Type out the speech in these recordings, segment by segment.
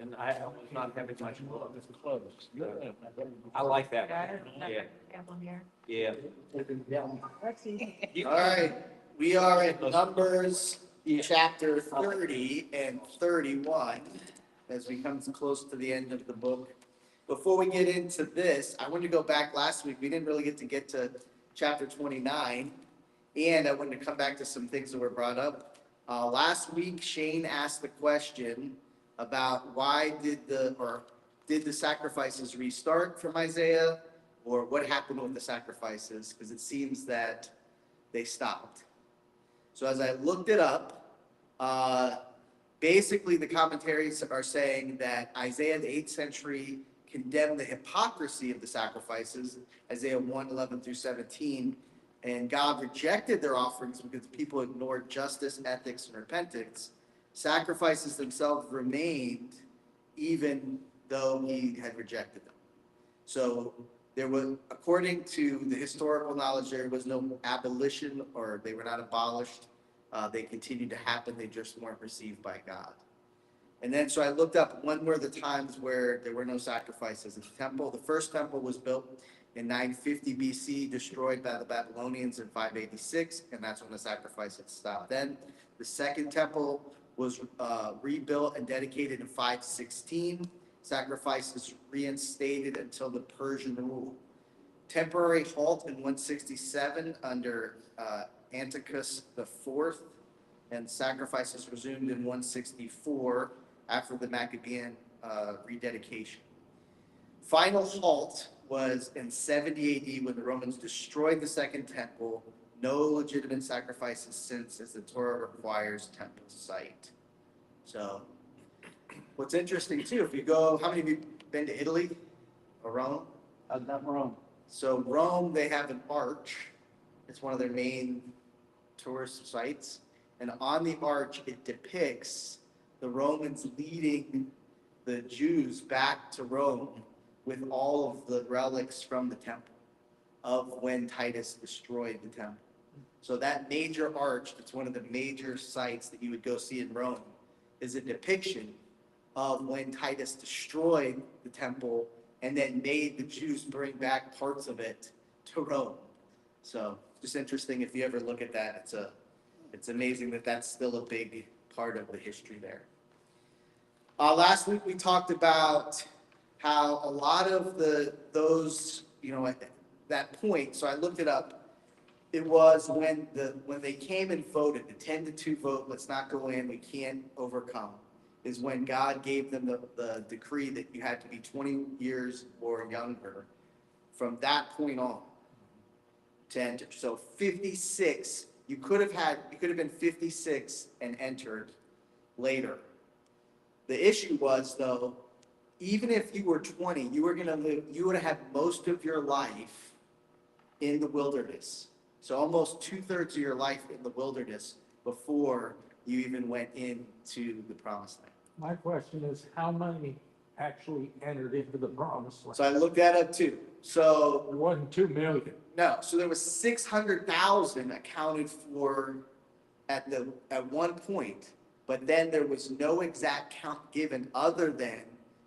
And I was not having much luck. It's close. I like that one. Yeah. Got one here. Yeah. Let's see. All right, we are in Numbers chapter 30 and 31 as we come close to the end of the book. Before we get into this, I wanted to go back last week. We didn't really get to chapter 29, and I wanted to come back to some things that were brought up. Last week, Shane asked the question about why did the sacrifices restart from Isaiah, or what happened with the sacrifices, because it seems that they stopped. So as I looked it up, basically the commentaries are saying that Isaiah in the 8th century condemned the hypocrisy of the sacrifices, Isaiah 1:11 through 17, and God rejected their offerings because people ignored justice, ethics, and repentance. Sacrifices themselves remained even though he had rejected them. So there was, according to the historical knowledge, there was no abolition, or they were not abolished. They continued to happen. They just weren't received by God. And then, so I looked up when were the times where there were no sacrifices in the temple. The first temple was built in 950 BC, destroyed by the Babylonians in 586, and that's when the sacrifices stopped. Then the second temple was rebuilt and dedicated in 516. Sacrifices reinstated until the Persian rule. Temporary halt in 167 under Antiochus IV, and sacrifices resumed in 164 after the Maccabean rededication. Final halt was in 70 AD when the Romans destroyed the Second Temple. No legitimate sacrifices since, as the Torah requires temple site. So, what's interesting too, if you go, how many of you been to Italy or Rome? Not Rome. So Rome, they have an arch. It's one of their main tourist sites. And on the arch, it depicts the Romans leading the Jews back to Rome with all of the relics from the temple of when Titus destroyed the temple. So that major arch, that's one of the major sites that you would go see in Rome, is a depiction of when Titus destroyed the temple and then made the Jews bring back parts of it to Rome. So just interesting if you ever look at that. It's amazing that that's still a big part of the history there. Last week we talked about how a lot of those, at that point, so I looked it up. It was when they came and voted, the 10-2 vote, let's not go in, we can't overcome, is when God gave them the decree that you had to be 20 years or younger from that point on to enter. So 56, you could have been 56 and entered later. The issue was, though, even if you were 20, you would have had most of your life in the wilderness. So almost 2/3 of your life in the wilderness before you even went into the promised land. My question is, how many actually entered into the promised land? So I looked that up too. So There wasn't 2 million. no, so there was 600,000 accounted for at one point, but then there was no exact count given other than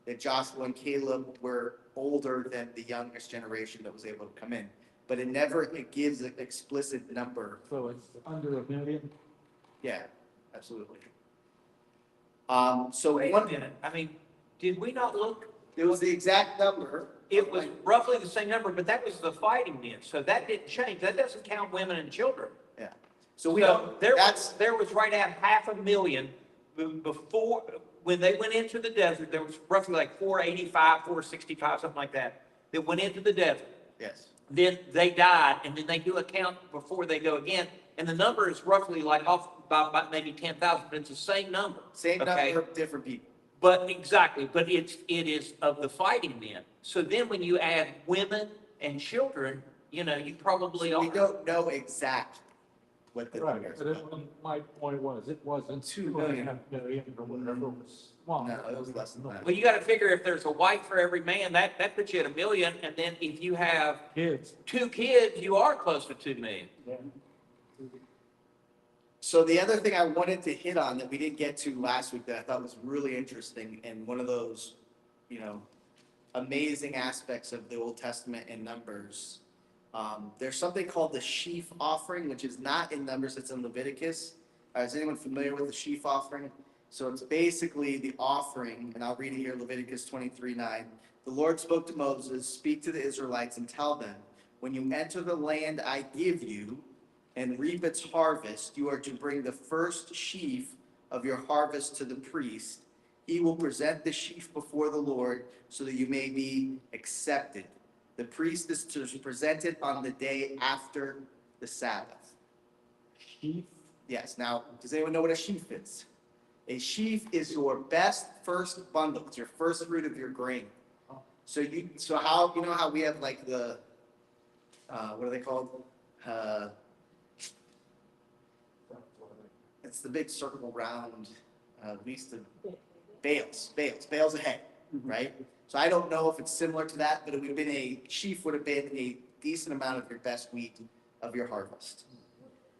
that Joshua and Caleb were older than the youngest generation that was able to come in. But it gives an explicit number. So it's under 1 million? Yeah, absolutely. Wait a minute. I mean, did we not look? It was the exact number. It was roughly the same number, but that was the fighting men. So that didn't change. That doesn't count women and children. Yeah. So we don't. There was right at 500,000 before, when they went into the desert. There was roughly like 485, 465, something like that went into the desert. Yes. Then they died, and then they do a count before they go again. And the number is roughly like off by maybe 10,000, but it's the same number. Same number, different people. But exactly, but it is of the fighting men. So then when you add women and children, you probably We don't know exactly what the Right, figures but are. my point was, it wasn't 2 million. 2.5 million or whatever it was. Well, No, it was less than that. Well, you got to figure if there's a wife for every man, that puts you at 1 million. And then if you have kids. 2 kids, you are close to 2 million. Yeah. So the other thing I wanted to hit on that we didn't get to last week that I thought was really interesting and one of those, amazing aspects of the Old Testament and Numbers. There's something called the sheaf offering, which is not in Numbers, it's in Leviticus. Is anyone familiar with the sheaf offering? So it's basically the offering, and I'll read it here, Leviticus 23:9. The Lord spoke to Moses, speak to the Israelites and tell them, when you enter the land I give you and reap its harvest, you are to bring the first sheaf of your harvest to the priest. He will present the sheaf before the Lord so that you may be accepted. The priest is to present it on the day after the Sabbath. Sheaf? Yes, now, does anyone know what a sheaf is? A sheaf is your best first bundle. It's your first fruit of your grain. So how, how we have like the, what are they called? It's the big circle round, we used to, bales of hay, right? So I don't know if it's similar to that, but it would have been sheaf would have been a decent amount of your best wheat of your harvest.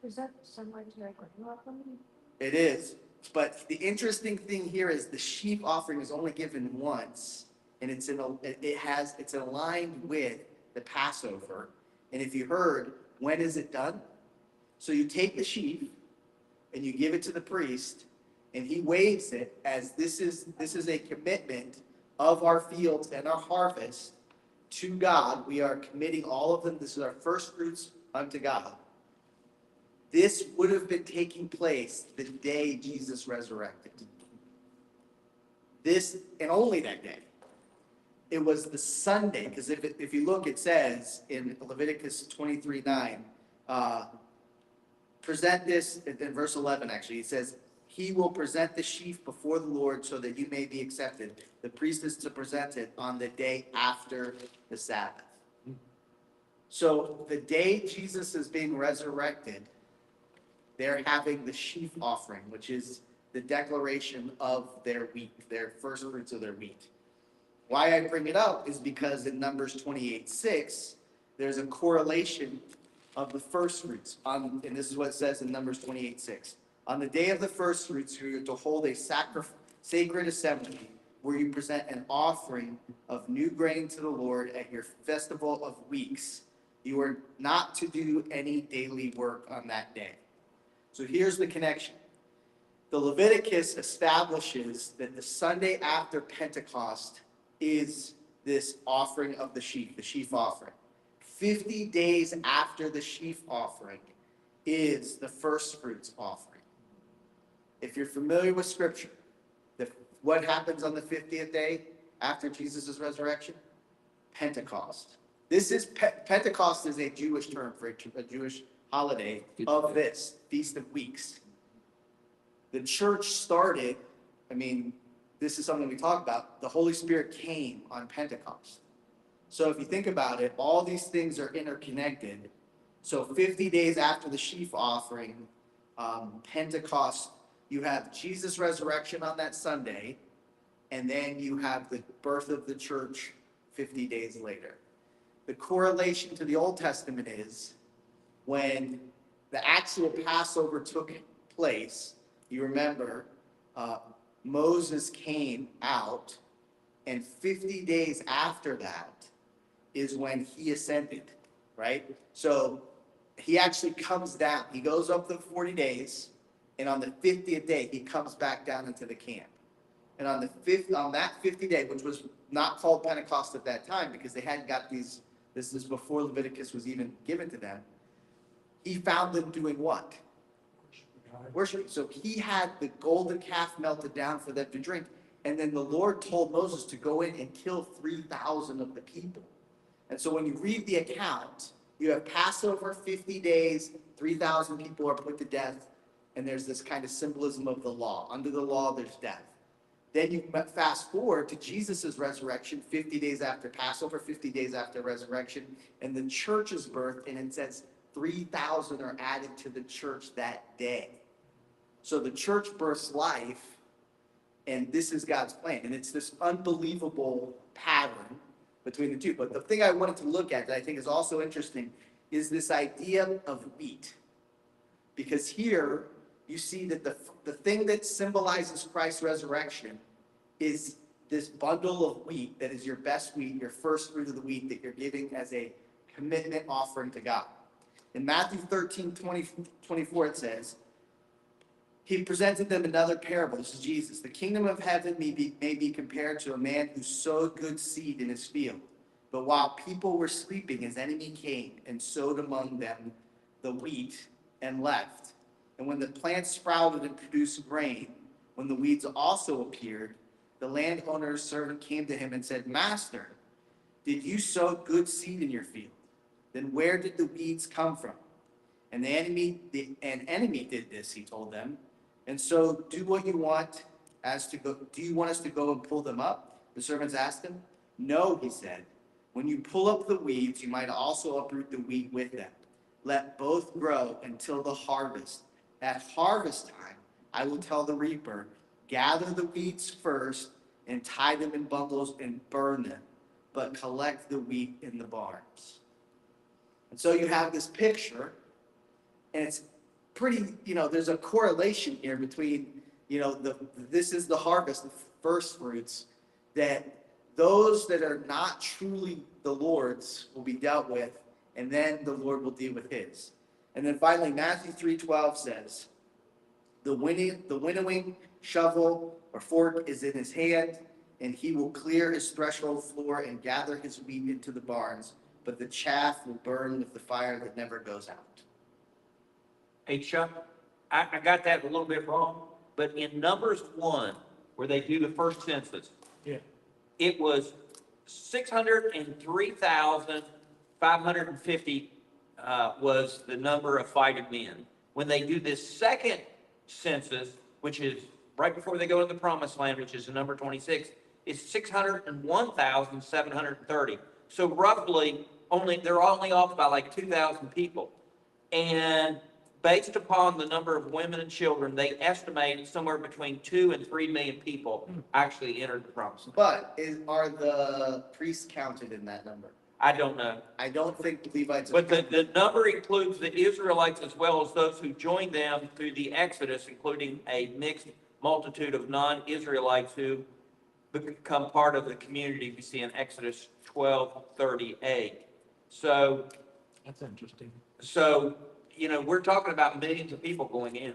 Is that similar to like grain offering? It is, but the interesting thing here is the sheaf offering is only given once, and it's aligned with the Passover. And if you heard, when is it done? So you take the sheaf and you give it to the priest, and he waves it as this is a commitment of our fields and our harvest to God. We are committing all of them. This is our first fruits unto God. This would have been taking place the day Jesus resurrected. This, and only that day. It was the Sunday, because if you look, it says in Leviticus 23:9, present this, in verse 11 actually, it says, he will present the sheaf before the Lord so that you may be accepted. The priest is to present it on the day after the Sabbath. So the day Jesus is being resurrected, they're having the sheaf offering, which is the declaration of their wheat, their first fruits of their wheat. Why I bring it up is because in Numbers 28:6, there's a correlation of the first fruits. And this is what it says in Numbers 28:6. On the day of the first fruits, you are to hold a sacred assembly where you present an offering of new grain to the Lord at your festival of weeks. You are not to do any daily work on that day. So here's the connection. The Leviticus establishes that the Sunday after Pentecost is this offering of the sheaf offering. 50 days after the sheaf offering is the first fruits offering. If you're familiar with Scripture, what happens on the 50th day after Jesus' resurrection? Pentecost. Pentecost is a Jewish term for a Jewish holiday of this Feast of Weeks. The church started, this is something we talk about, the Holy Spirit came on Pentecost. So if you think about it, all these things are interconnected. So 50 days after the sheaf offering, Pentecost, you have Jesus' resurrection on that Sunday, and then you have the birth of the church 50 days later. The correlation to the Old Testament is when the actual Passover took place, you remember, Moses came out, and 50 days after that is when he ascended, right? So he actually comes down. He goes up the 40 days, and on the 50th day, he comes back down into the camp. And on that 50th day, which was not called Pentecost at that time because they hadn't got this is before Leviticus was even given to them, he found them doing what? Worshiping. So he had the golden calf melted down for them to drink. And then the Lord told Moses to go in and kill 3,000 of the people. And so when you read the account, you have Passover, 50 days, 3,000 people are put to death. And there's this kind of symbolism of the law. Under the law, there's death. Then you fast forward to Jesus' resurrection, 50 days after Passover, 50 days after resurrection, and the church's birth, and it says 3,000 are added to the church that day. So the church births life, and this is God's plan. And it's this unbelievable pattern between the two. But the thing I wanted to look at that I think is also interesting is this idea of wheat. Because here, you see that the thing that symbolizes Christ's resurrection is this bundle of wheat that is your best wheat, your first fruit of the wheat that you're giving as a commitment offering to God. In Matthew 13, 24, it says, he presented them another parable. This is Jesus. The kingdom of heaven may be compared to a man who sowed good seed in his field. But while people were sleeping, his enemy came and sowed among them the wheat and left. And when the plants sprouted and produced grain, when the weeds also appeared, the landowner's servant came to him and said, Master, did you sow good seed in your field? Then where did the weeds come from? And an enemy did this, he told them. And so do what you want do you want us to go and pull them up? The servants asked him. No, he said. When you pull up the weeds, you might also uproot the wheat with them. Let both grow until the harvest. At harvest time, I will tell the reaper, gather the weeds first and tie them in bundles and burn them, but collect the wheat in the barns. And so you have this picture, and it's pretty, there's a correlation here between, this is the harvest, the first fruits, that those that are not truly the Lord's will be dealt with, and then the Lord will deal with his. And then finally, Matthew 3:12 says, the winnowing shovel or fork is in his hand, and he will clear his threshold floor and gather his wheat into the barns, but the chaff will burn with the fire that never goes out. Hey, Chuck, I got that a little bit wrong, but in Numbers 1, where they do the first census, Yeah. it was 603,550 was the number of fighting men. When they do this second census, which is right before they go to the promised land, which is the number 26, it's 601,730. So roughly, they're only off by like 2,000 people. And based upon the number of women and children, they estimate somewhere between 2 and 3 million people actually entered the promised land. But are the priests counted in that number? I don't know. I don't think the Levites are But counted. the number includes the Israelites as well as those who joined them through the Exodus, including a mixed multitude of non-Israelites who become part of the community we see in Exodus 12:38. So, That's interesting. we're talking about millions of people going in.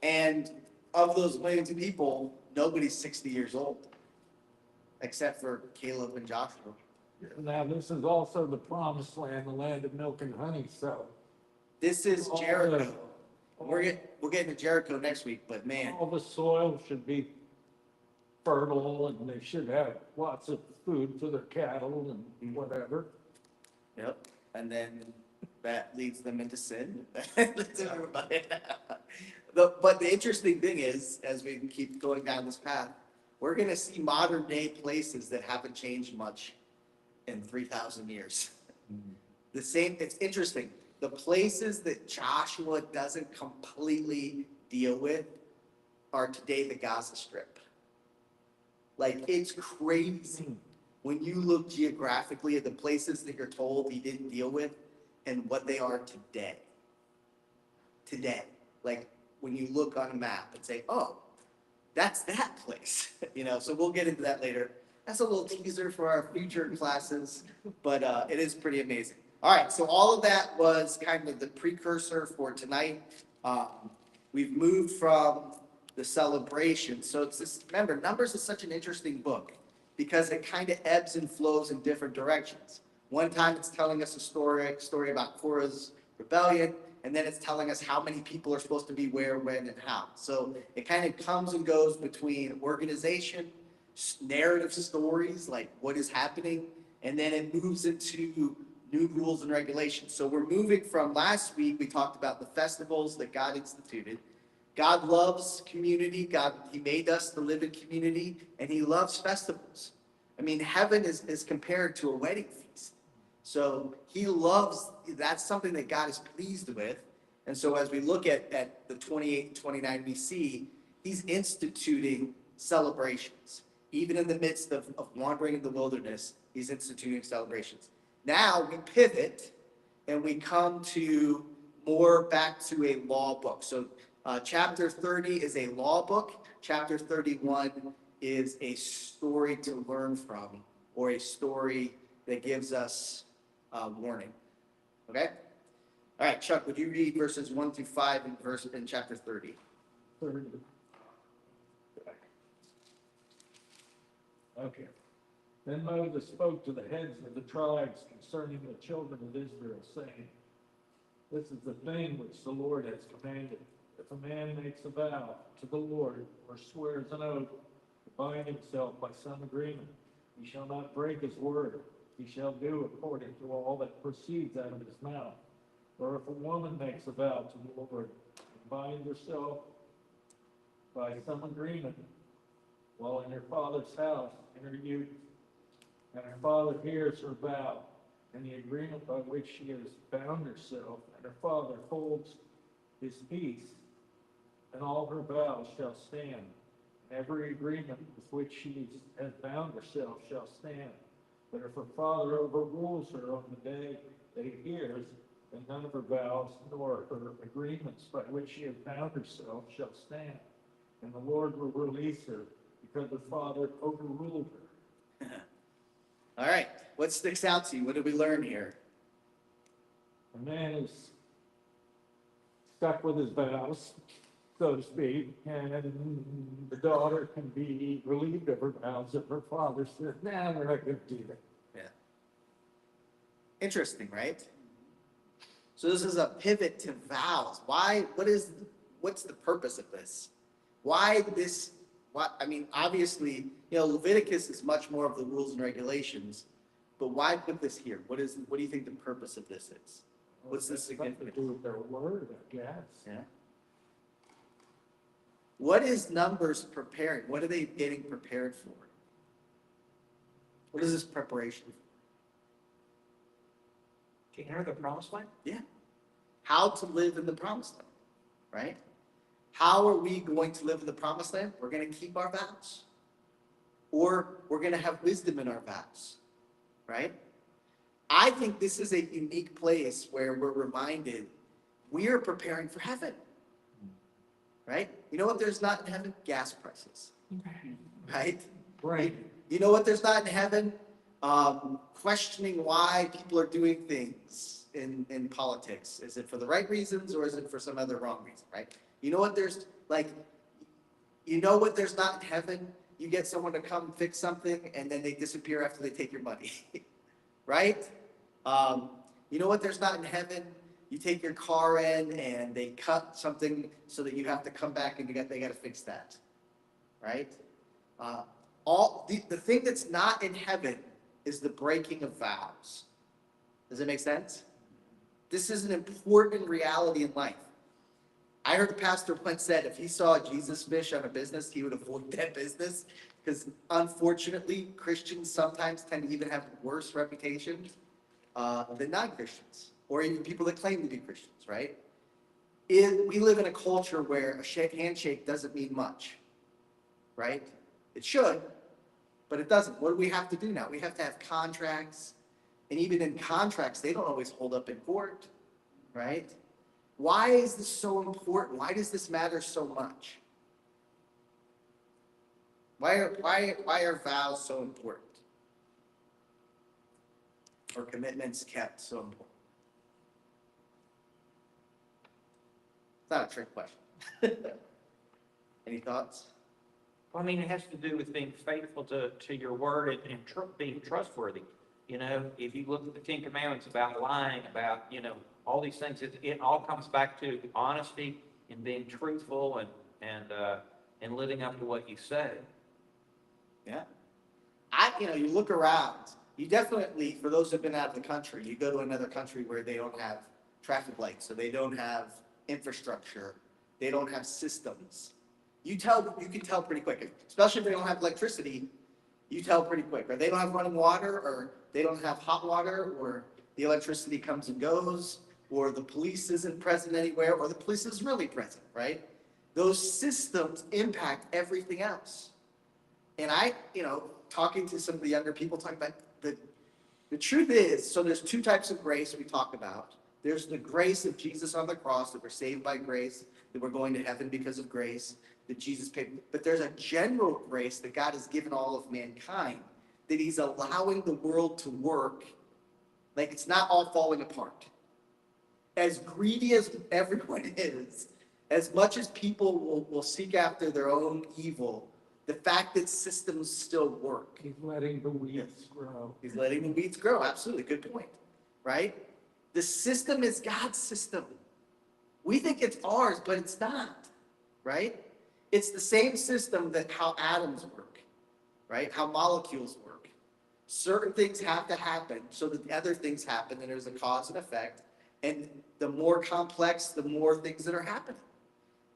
And of those millions of people, nobody's 60 years old, except for Caleb and Joshua. Now, this is also the promised land, the land of milk and honey, so. This is all Jericho. the- We'll get into Jericho next week, but man, All the soil should be fertile, and they should have lots of food for their cattle and whatever. yep. And then that leads them into sin. But the interesting thing is, as we keep going down this path, we're going to see modern day places that haven't changed much in 3,000 years. It's interesting. The places that Joshua doesn't completely deal with are today the Gaza Strip. Like, it's crazy when you look geographically at the places that you're told he didn't deal with and what they are today. Today. Like, when you look on a map and say, oh, that's that place. So we'll get into that later. That's a little teaser for our future classes, but it is pretty amazing. All right, so all of that was kind of the precursor for tonight. We've moved from the celebration. So it's this, remember, Numbers is such an interesting book because it kind of ebbs and flows in different directions. One time it's telling us a story about Korah's rebellion, and then it's telling us how many people are supposed to be where, when, and how. So it kind of comes and goes between organization, narrative stories, like what is happening, and then it moves into new rules and regulations. So we're moving from last week, we talked about the festivals that God instituted. God loves community. He made us to live in community, and he loves festivals. I mean, heaven is compared to a wedding feast. So he loves, that's something that God is pleased with. And so as we look at the 28 and 29 BC, he's instituting celebrations. Even in the midst of wandering in the wilderness, he's instituting celebrations. Now we pivot and we come to more back to a law book. So chapter 30 is a law book. Chapter 31 is a story to learn from, or a story that gives us warning. Okay? All right, Chuck, would you read verses 1 through 5 in chapter 30? 30. Okay. Then Moses spoke to the heads of the tribes concerning the children of Israel, saying, this is the thing which the Lord has commanded. If a man makes a vow to the Lord or swears an oath to bind himself by some agreement, he shall not break his word. He shall do according to all that proceeds out of his mouth. Or if a woman makes a vow to the Lord and binds herself by some agreement while in her father's house in her youth, and her father hears her vow and the agreement by which she has bound herself, and her father holds his peace, and all her vows shall stand, and every agreement with which she has bound herself shall stand. But if her father overrules her on the day that he hears, then none of her vows nor her agreements by which she has bound herself shall stand, and the Lord will release her because her father overruled her. All right, what sticks out to you? What did we learn here? A man is stuck with his vows, so to speak, and the daughter can be relieved of her vows if her father says, nah, we're not going to do that. Yeah. Interesting, right? So this is a pivot to vows. Why? What's the purpose of this? Why this? I mean, obviously, Leviticus is much more of the rules and regulations, but why put this here? What do you think the purpose of this is? What's the significance? Something to do with their word, I guess. Yeah. What is Numbers preparing? What are they getting prepared for? What is this preparation for? To enter the promised land? Yeah. How to live in the promised land, right? How are we going to live in the promised land? We're going to keep our vows. Or we're going to have wisdom in our vows, right? I think this is a unique place where we're reminded we are preparing for heaven, right? You know what there's not in heaven? Gas prices, right? Right. You know what there's not in heaven? Questioning why people are doing things in politics. Is it for the right reasons or is it for some other wrong reason, right? You know what there's what there's not in heaven? You get someone to come fix something and then they disappear after they take your money, right? You know what there's not in heaven? You take your car in and they cut something so that you have to come back and they got to fix that, right? The thing that's not in heaven is the breaking of vows. Does it make sense? This is an important reality in life. I heard the pastor once said if he saw a Jesus fish on a business, he would avoid that business because unfortunately, Christians sometimes tend to even have worse reputations than non-Christians or even people that claim to be Christians, right? We live in a culture where a handshake doesn't mean much, right? It should, but it doesn't. What do we have to do now? We have to have contracts, and even in contracts, they don't always hold up in court, right? Why is this so important? Why does this matter so much? Why are vows so important? Or commitments kept so important? It's not a trick question. Any thoughts? Well, I mean, it has to do with being faithful to your word and being trustworthy. If you look at the Ten Commandments about lying, about, all these things, it all comes back to honesty and being truthful and living up to what you say. Yeah. You look around, you definitely, for those who've been out of the country, you go to another country where they don't have traffic lights, so they don't have infrastructure, they don't have systems. You can tell pretty quick, especially if they don't have electricity, you tell pretty quick. Or they don't have running water, or they don't have hot water, or the electricity comes and goes, or the police isn't present anywhere, or the police is really present, right? Those systems impact everything else. And talking to some of the younger people, talking about the truth is, so there's two types of grace we talk about. There's the grace of Jesus on the cross, that we're saved by grace, that we're going to heaven because of grace, that Jesus paid. But there's a general grace that God has given all of mankind, that he's allowing the world to work like it's not all falling apart. As greedy as everyone is, as much as people will seek after their own evil, the fact that systems still work. He's letting the weeds grow. He's letting the weeds grow. Absolutely. Good point. Right? The system is God's system. We think it's ours, but it's not. Right? It's the same system that how atoms work. Right? How molecules work. Certain things have to happen so that the other things happen, and there's a cause and effect. And the more complex, the more things that are happening.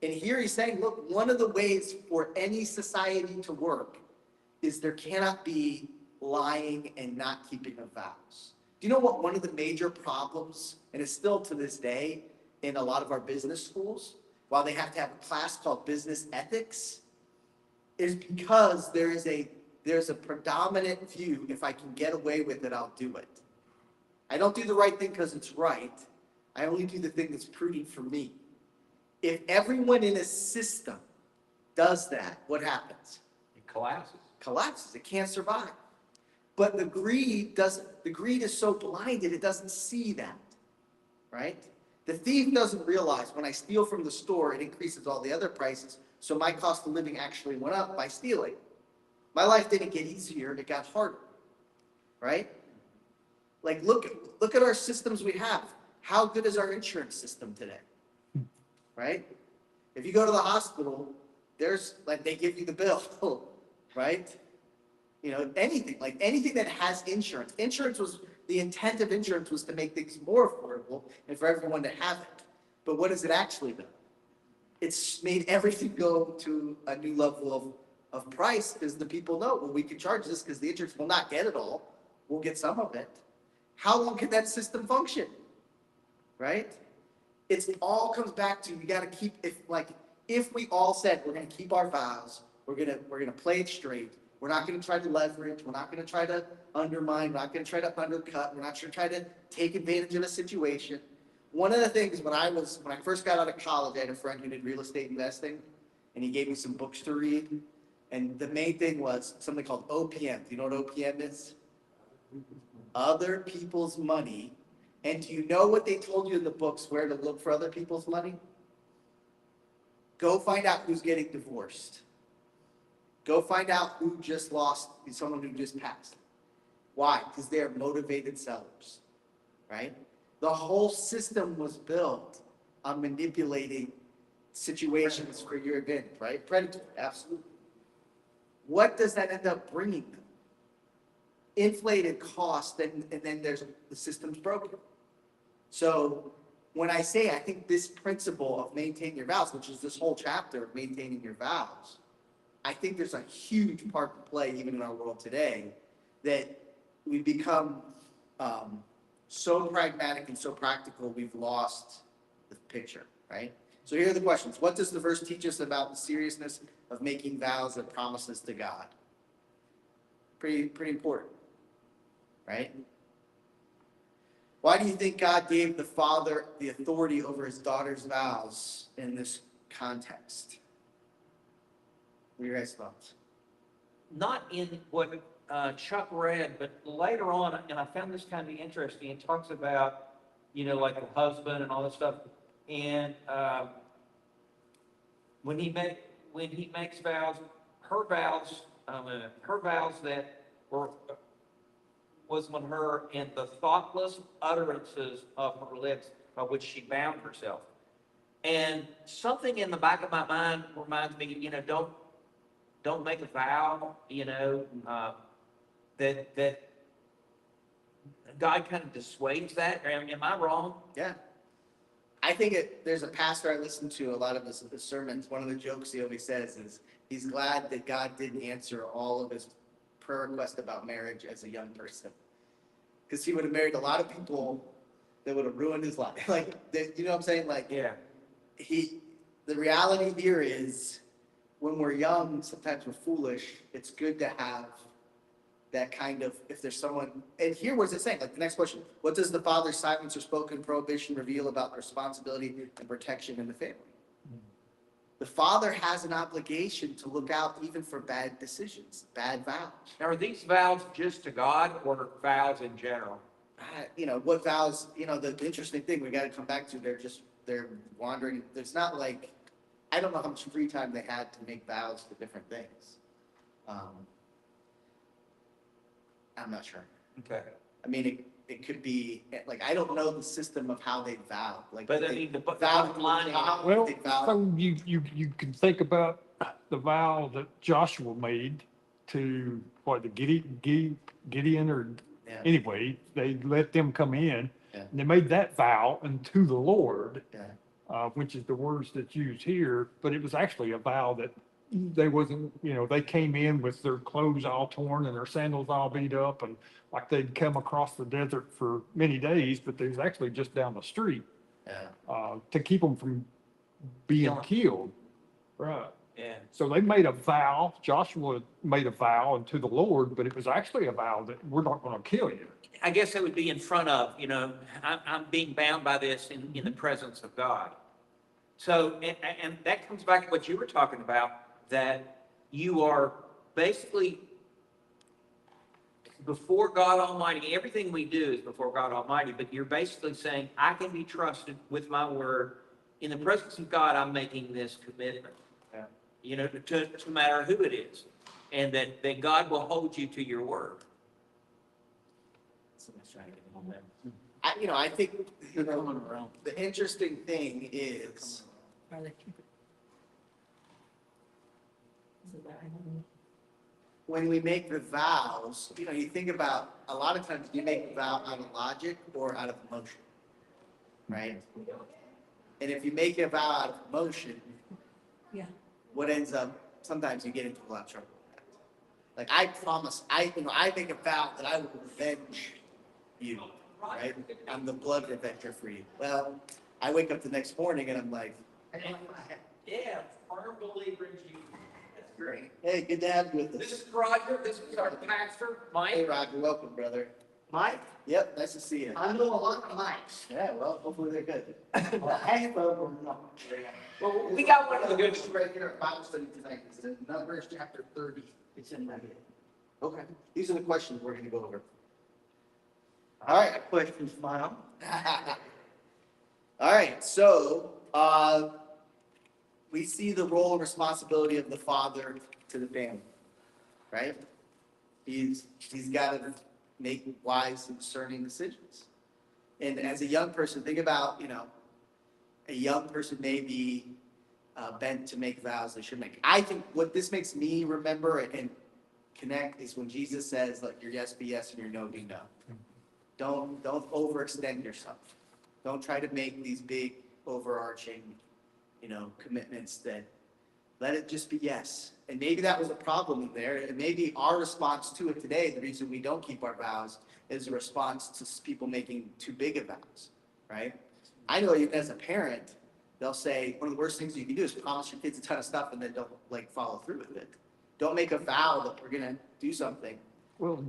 And here he's saying, look, one of the ways for any society to work is there cannot be lying and not keeping of vows. Do you know what one of the major problems, and it's still to this day in a lot of our business schools, while they have to have a class called business ethics, is because there's a predominant view, if I can get away with it, I'll do it. I don't do the right thing because it's right. I only do the thing that's prudent for me. If everyone in a system does that, what happens? It collapses. Collapses. It can't survive. But the greed is so blinded, it doesn't see that, right? The thief doesn't realize when I steal from the store, it increases all the other prices, so my cost of living actually went up by stealing. My life didn't get easier, it got harder, right? Like, look at our systems we have. How good is our insurance system today? Right? If you go to the hospital, there's like they give you the bill, right? You know, anything that has insurance. The intent of insurance was to make things more affordable and for everyone to have it. But what has it actually done? It's made everything go to a new level of price because the people know, well, we can charge this because the insurance will not get it all. We'll get some of it. How long can that system function? Right? It all comes back to we got to keep if we all said we're going to keep our vows, we're going to play it straight. We're not going to try to leverage. We're not going to try to undermine. We're not going to try to undercut. We're not going to try to take advantage of a situation. One of the things when I first got out of college, I had a friend who did real estate investing, and he gave me some books to read. And the main thing was something called OPM. Do you know what OPM is? Other people's money. And do you know what they told you in the books where to look for other people's money? Go find out who's getting divorced. Go find out who just lost, someone who just passed. Why? Because they're motivated sellers, right? The whole system was built on manipulating situations for your advantage, right? Predatory, absolutely. What does that end up bringing them? Inflated cost, and then the system's broken. So when I say I think this principle of maintaining your vows, which is this whole chapter of maintaining your vows, I think there's a huge part to play even in our world today that we become so pragmatic and so practical we've lost the picture, right? So here are the questions. What does the verse teach us about the seriousness of making vows and promises to God? Pretty important, right? Why do you think God gave the father the authority over his daughter's vows in this context? What are your guys' thoughts? Not in what Chuck read, but later on, and I found this kind of interesting. It talks about, like the husband and all that stuff. And when he makes vows, her vows that was on her and the thoughtless utterances of her lips by which she bound herself. And something in the back of my mind reminds me, don't make a vow, that God kind of dissuades that. Am I wrong? Yeah. I think there's a pastor I listen to a lot of his sermons. One of the jokes he always says is he's glad that God didn't answer all of his prayer requests about marriage as a young person. Because he would have married a lot of people that would have ruined his life. You know what I'm saying? Yeah. The reality here is when we're young, sometimes we're foolish. It's good to have that kind of, if there's someone, and here what is it saying? Like the next question, what does the father's silence or spoken prohibition reveal about the responsibility and protection in the family? The father has an obligation to look out even for bad decisions, bad vows. Now, are these vows just to God or vows in general? What vows, the interesting thing we got to come back to, they're wandering. It's not like, I don't know how much free time they had to make vows to different things. I'm not sure. Okay. I mean, it could be, like, I don't know the system of how they vow. Like, But I they mean, the vow bottom line is, Well, they vow. so you can think about the vow that Joshua made to, the Gideon or, Yeah. anyway, they let them come in. Yeah. And they made that vow unto the Lord, Yeah. which is the words that's used here, but it was actually a vow that they wasn't, they came in with their clothes all torn and their sandals all beat up, and like they'd come across the desert for many days, but they was actually just down the street, Yeah. to keep them from being killed. Right. yeah. So they made a vow, Joshua made a vow unto the Lord, but it was actually a vow that we're not gonna kill you. I guess it would be in front of, I'm being bound by this in the presence of God. So, and that comes back to what you were talking about, that you are basically before God Almighty. Everything we do is before God Almighty, but you're basically saying, I can be trusted with my word. In the presence of God, I'm making this commitment, to matter who it is, and that God will hold you to your word. I think, the interesting thing is, when we make the vows, you think about, a lot of times you make a vow out of logic or out of emotion, right? And if you make a vow out of emotion, Yeah. what ends up, sometimes you get into a lot of trouble with that. Like, I promise, I make a vow that I will revenge you, right? I'm the blood revenger for you. Well, I wake up the next morning and I'm like, Yeah, firm believer in Jesus. That's great. hey, good to have you with This us. is Roger. This is our pastor, Hey, Mike. Roger, welcome, brother. Mike, Yep, nice to see you. I know a lot of Mikes. Yeah, well, hopefully they're good. Well, half of them are not. Well, we got one of the good. This is right here, Bible study tonight. It's in Numbers chapter 30. It's in my head. Okay, these are the questions we're gonna go over. All right. Questions, Mom? All right, so, we see the role and responsibility of the father to the family, right? He's got to make wise and discerning decisions. And as a young person, think about, a young person may be bent to make vows they should make. I think what this makes me remember and connect is when Jesus says, let your yes be yes and your no be no. Don't overextend yourself. Don't try to make these big overarching, commitments. That let it just be yes. And maybe that was a problem in there. And maybe our response to it today, the reason we don't keep our vows, is a response to people making too big of vows, right? I know even as a parent, they'll say one of the worst things you can do is promise your kids a ton of stuff and then don't follow through with it. Don't make a vow that we're gonna do something. Well,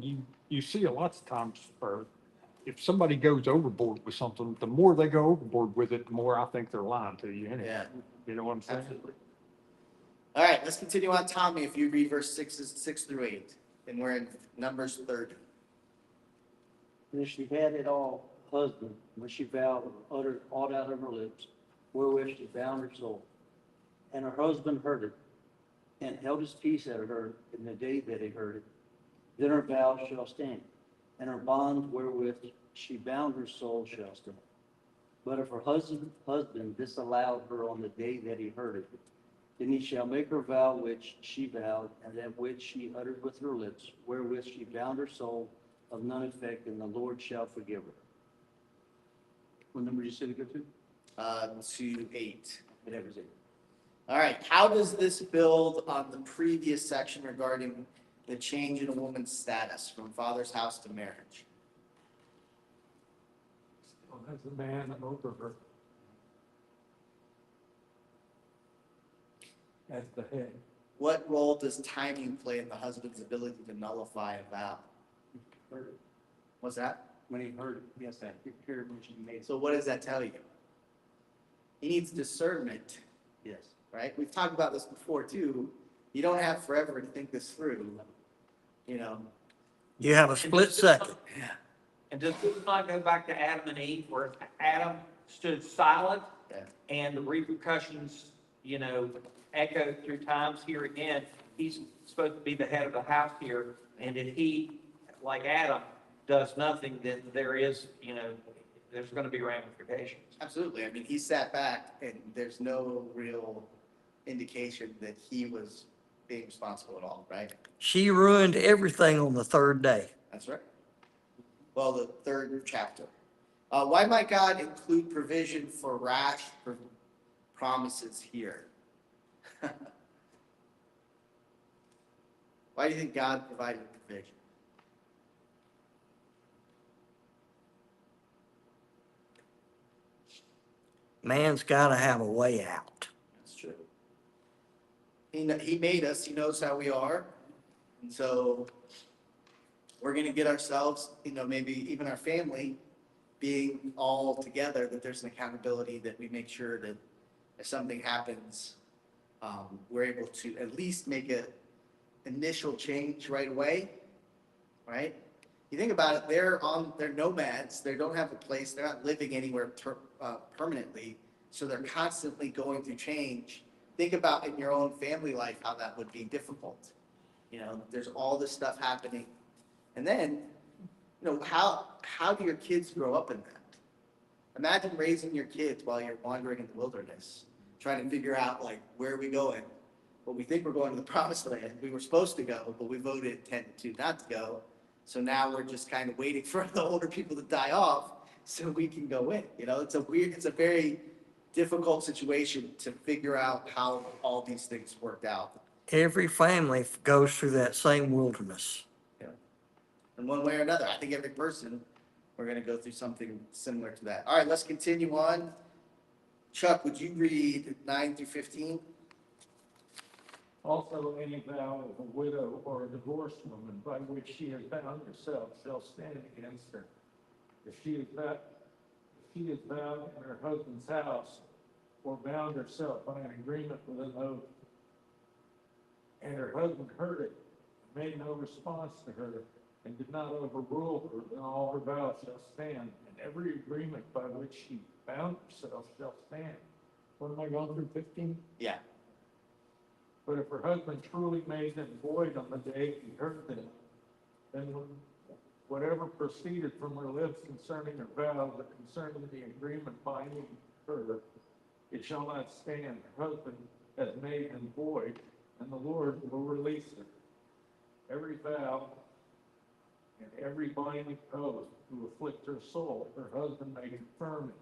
you see a lot of times, or if somebody goes overboard with something, the more they go overboard with it, the more I think they're lying to you anyway. Yeah, You know what I'm saying? absolutely. All right, let's continue on. Tommy, if you read verse 6 through 8, and we're in Numbers 30. And she had it all husband, when she vowed, uttered aught out of her lips, wherewith she bound her soul. And her husband heard it, and held his peace at her in the day that he heard it. Then her vow shall stand, and her bond wherewith she bound her soul shall stand. But if her husband disallowed her on the day that he heard it, then he shall make her vow which she vowed, and that which she uttered with her lips, wherewith she bound her soul, of none effect, and the Lord shall forgive her. What number did you say to go to? To 8. Whatever's it. All right, how does this build on the previous section regarding the change in a woman's status from father's house to marriage? Still has a man over her as the head. What role does timing play in the husband's ability to nullify a vow? heard it. What's that? When he heard it, yes, that heard when she made it. So what does that tell you? He needs discernment, Yes. right? We've talked about this before too. You don't have forever to think this through, you know? You have a split second. And does this not go back to Adam and Eve, where Adam stood silent Yeah. and the repercussions, echoed through times here again? He's supposed to be the head of the house here, and if he, like Adam, does nothing, then there's gonna be ramifications. Absolutely. I mean, he sat back and there's no real indication that he was being responsible at all, right? She ruined everything on the third day. That's right. Well, the third chapter. Why might God include provision for rash promises here? Why do you think God provided provision? Man's got to have a way out. That's true. He made us, he knows how we are. And so we're going to get ourselves, maybe even our family being all together, that there's an accountability, that we make sure that if something happens, we're able to at least make an initial change right away, right? You think about it, they're nomads, they don't have a place, they're not living anywhere permanently, so they're constantly going through change. Think about in your own family life how that would be difficult. There's all this stuff happening. And then, how do your kids grow up in that? Imagine raising your kids while you're wandering in the wilderness, trying to figure out, like, where are we going? Well, we think we're going to the promised land. We were supposed to go, but we voted 10-2 not to go. So now we're just kind of waiting for the older people to die off so we can go in. It's a very difficult situation to figure out how all these things worked out. Every family goes through that same wilderness. In one way or another. I think every person, we're going to go through something similar to that. All right, let's continue on. Chuck, would you read 9-15? Also, any vow of a widow or a divorced woman by which she has bound herself shall stand against her. If she is bound in her husband's house, or bound herself by an agreement with an oath, and her husband heard it, made no response to her, and did not overrule her, then all her vows shall stand, and every agreement by which she bound herself shall stand. What am I going through, 15? Yeah. But if her husband truly made them void on the day he heard them, then whatever proceeded from her lips concerning her vows or concerning the agreement binding her, it shall not stand. Her husband has made them void, and the Lord will release her. Every vow and every binding oath to afflict her soul, her husband may confirm it,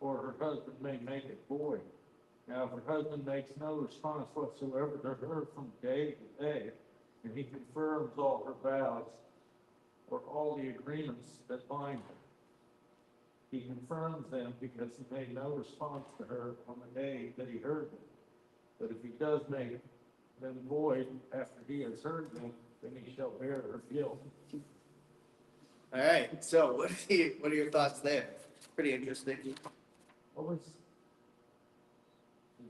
or her husband may make it void. Now, if her husband makes no response whatsoever to her from day to day, and he confirms all her vows or all the agreements that bind her, he confirms them because he made no response to her on the day that he heard them. But if he does make them void after he has heard them, then he shall bear her guilt. All right. So what are your thoughts there? Pretty interesting. What was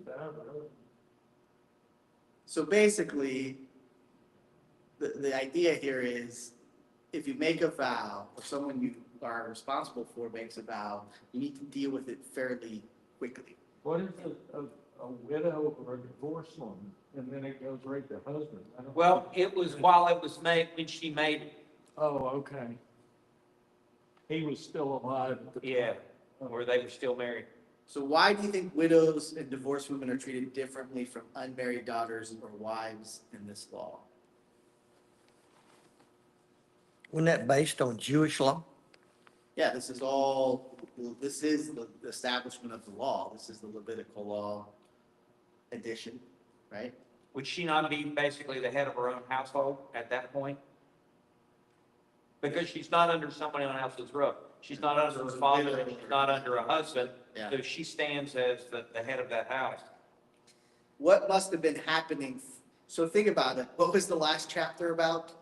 that? So basically, the idea here is if you make a vow, or someone you are responsible for makes a vow, you need to deal with it fairly quickly. What is a widow or a divorced woman? And then it goes right to husband. Well, it was while it was made, when she made it, Oh, okay. He was still alive at the time. yeah, or they were still married. So why do you think widows and divorced women are treated differently from unmarried daughters or wives in this law? Wasn't that based on Jewish law? Yeah, this is the establishment of the law. This is the Levitical law edition, right? Would she not be basically the head of her own household at that point? Because she's not under someone else's roof. She's not under her father, and she's not under a husband. Yeah. So she stands as the head of that house. What must have been happening? So think about it. What was the last chapter about?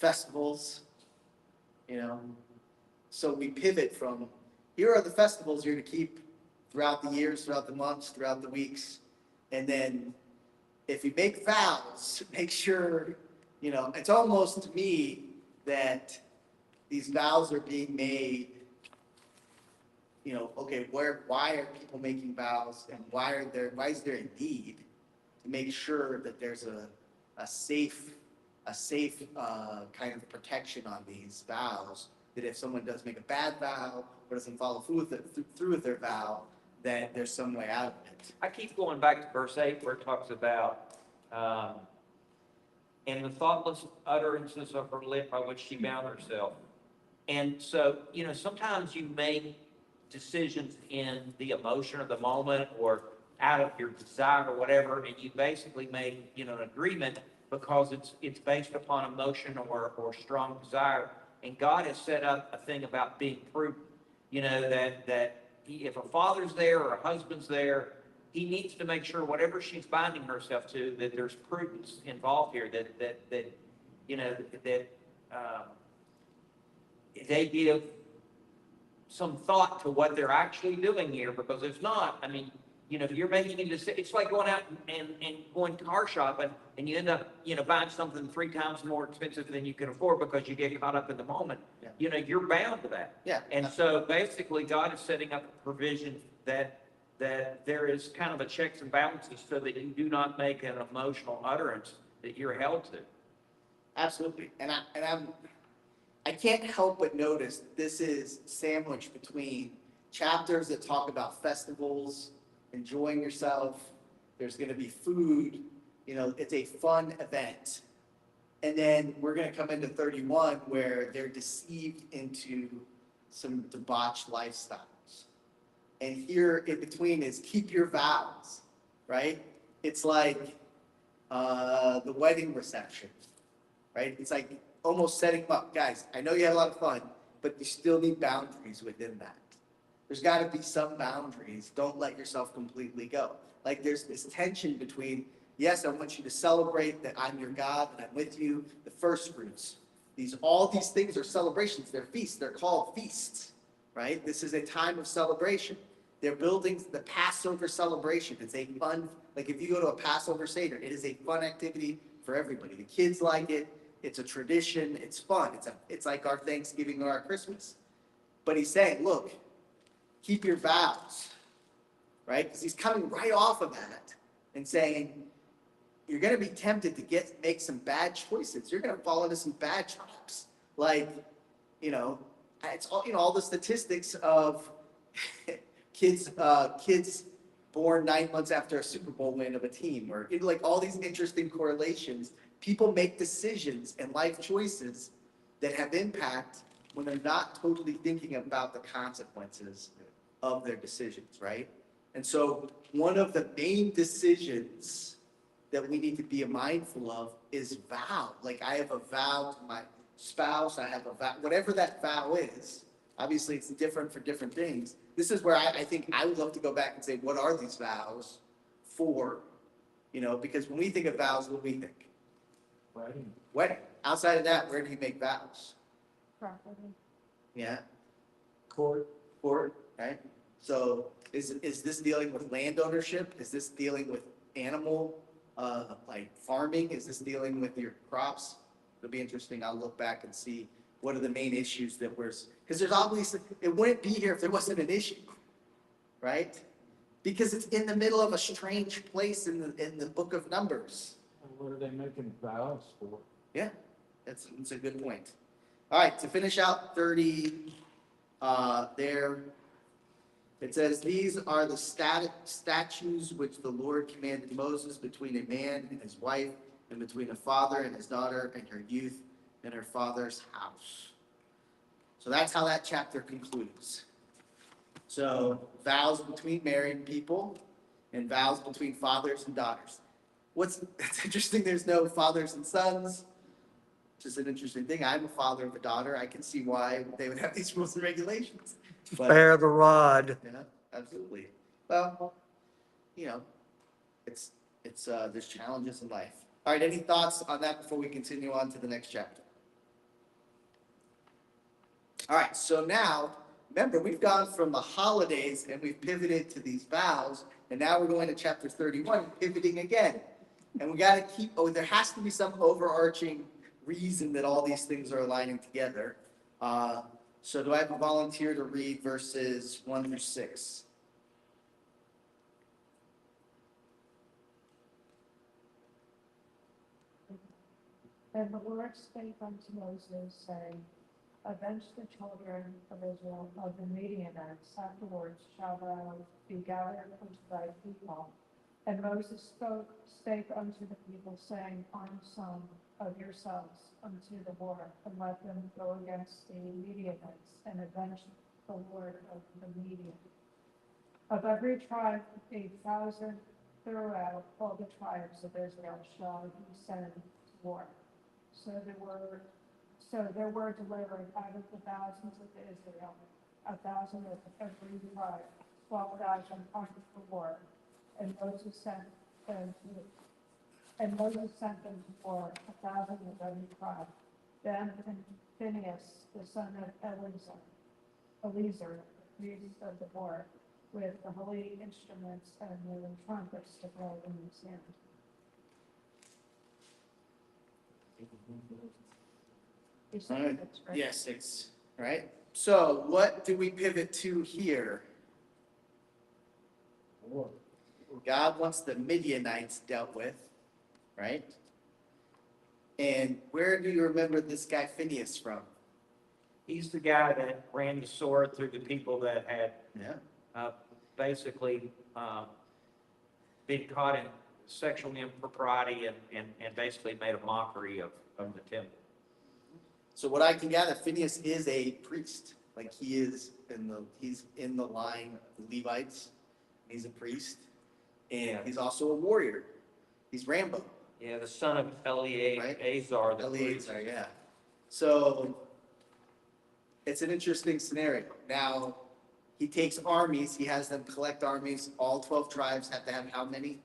festivals, you know. So we pivot from, here are the festivals you're to keep throughout the years, throughout the months, throughout the weeks. And then if you make vows, make sure, you know, it's almost to me that these vows are being made, you know, okay, why are people making vows, and why is there a need to make sure that there's a safe kind of protection on these vows, that if someone does make a bad vow or doesn't follow through with their vow, that there's some way out of it. I keep going back to verse 8 where it talks about, and the thoughtless utterances of her lip by which she bound herself. And so, you know, sometimes you make decisions in the emotion of the moment or out of your desire or whatever, and you basically make, you know, an agreement because it's based upon emotion or strong desire. And God has set up a thing about being prudent, you know, that if a father's there or a husband's there, he needs to make sure whatever she's binding herself to, that there's prudence involved here, that you know, that they give some thought to what they're actually doing here, because if not, I mean, you know, if you're making a decision, it's like going out and going car shopping, and you end up, you know, buying something 3 times more expensive than you can afford because you get caught up in the moment. Yeah. You know, you're bound to that. Yeah. And so basically, God is setting up a provision that there is kind of a checks and balances so that you do not make an emotional utterance that you're held to. Absolutely. I can't help but notice this is sandwiched between chapters that talk about festivals, enjoying yourself. There's going to be food. You know, it's a fun event. And then we're going to come into 31 where they're deceived into some debauched lifestyles. And here in between is keep your vows, right? It's like the wedding reception, right? It's like almost setting them up. Guys, I know you had a lot of fun, but you still need boundaries within that. There's got to be some boundaries. Don't let yourself completely go. Like there's this tension between, yes, I want you to celebrate that I'm your God and I'm with you, the first fruits. All these things are celebrations. They're feasts. They're called feasts, right? This is a time of celebration. They're building the Passover celebration. It's a fun, like if you go to a Passover Seder, it is a fun activity for everybody. The kids like it. It's a tradition. It's fun. It's like our Thanksgiving or our Christmas. But he's saying, look, keep your vows, right? Because he's coming right off of that and saying, you're going to be tempted to make some bad choices. You're going to fall into some bad traps. Like, you know, it's all, you know, all the statistics of kids born 9 months after a Super Bowl win of a team, or you know, like all these interesting correlations. People make decisions and life choices that have impact when they're not totally thinking about the consequences of their decisions, right? And so one of the main decisions that we need to be mindful of is vow. Like I have a vow to my spouse, I have a vow, whatever that vow is. Obviously it's different for different things. This is where I think I would love to go back and say, what are these vows for? You know, because when we think of vows, what do we think? Wedding. Wedding. Outside of that, where do you make vows? Property. Yeah, Court. right? So is this dealing with land ownership? Is this dealing with animal, like farming? Is this dealing with your crops? It'll be interesting. I'll look back and see what are the main issues that because there's obviously, it wouldn't be here if there wasn't an issue, right? Because it's in the middle of a strange place in the book of Numbers. What are they making vows for? Yeah, that's a good point. All right, to finish out 30, there, it says, these are the statutes which the Lord commanded Moses between a man and his wife, and between a father and his daughter, and her youth in her father's house. So that's how that chapter concludes. So vows between married people and vows between fathers and daughters. It's interesting, there's no fathers and sons, which is an interesting thing. I'm a father of a daughter. I can see why they would have these rules and regulations. But, Spare the rod. yeah, absolutely. Well, you know, it's there's challenges in life. All right, any thoughts on that before we continue on to the next chapter? All right, so now, remember, we've gone from the holidays and we've pivoted to these vows, and now we're going to chapter 31, pivoting again. And we got to keep, there has to be some overarching reason that all these things are aligning together. So do I have a volunteer to read verses 1 through 6? And the Lord spake unto Moses, saying, Avenge the children of Israel of the Midianites, afterwards shall thou be gathered unto thy people. And Moses spake unto the people, saying, Arm some of yourselves unto the war, and let them go against the Midianites, and avenge the Lord of the Midian. Of every tribe 1,000 throughout all the tribes of Israel shall he send to war. So there were delivered out of the thousands of Israel, 1,000 of every tribe, 12,000 armed for war. And Moses sent them to war, 1,000 of every tribe. Then Phinehas, the son of Eleazar, the priest of the war, with the holy instruments and the trumpets to blow in his hand. You All right. said that's right. Yes, 6, right? So what do we pivot to here? God wants the Midianites dealt with, right? And where do you remember this guy Phineas from? He's the guy that ran the sword through the people that had Yeah. basically been caught in sexual impropriety and basically made a mockery of the temple. So what I can gather, Phineas is a priest. Like he's in the line of the Levites. He's a priest. And he's also a warrior. He's Rambo. Yeah, the son of Eleazar, the priest. Eleazar, yeah. So it's an interesting scenario. Now, he takes armies, he has them collect armies. All 12 tribes have to have how many?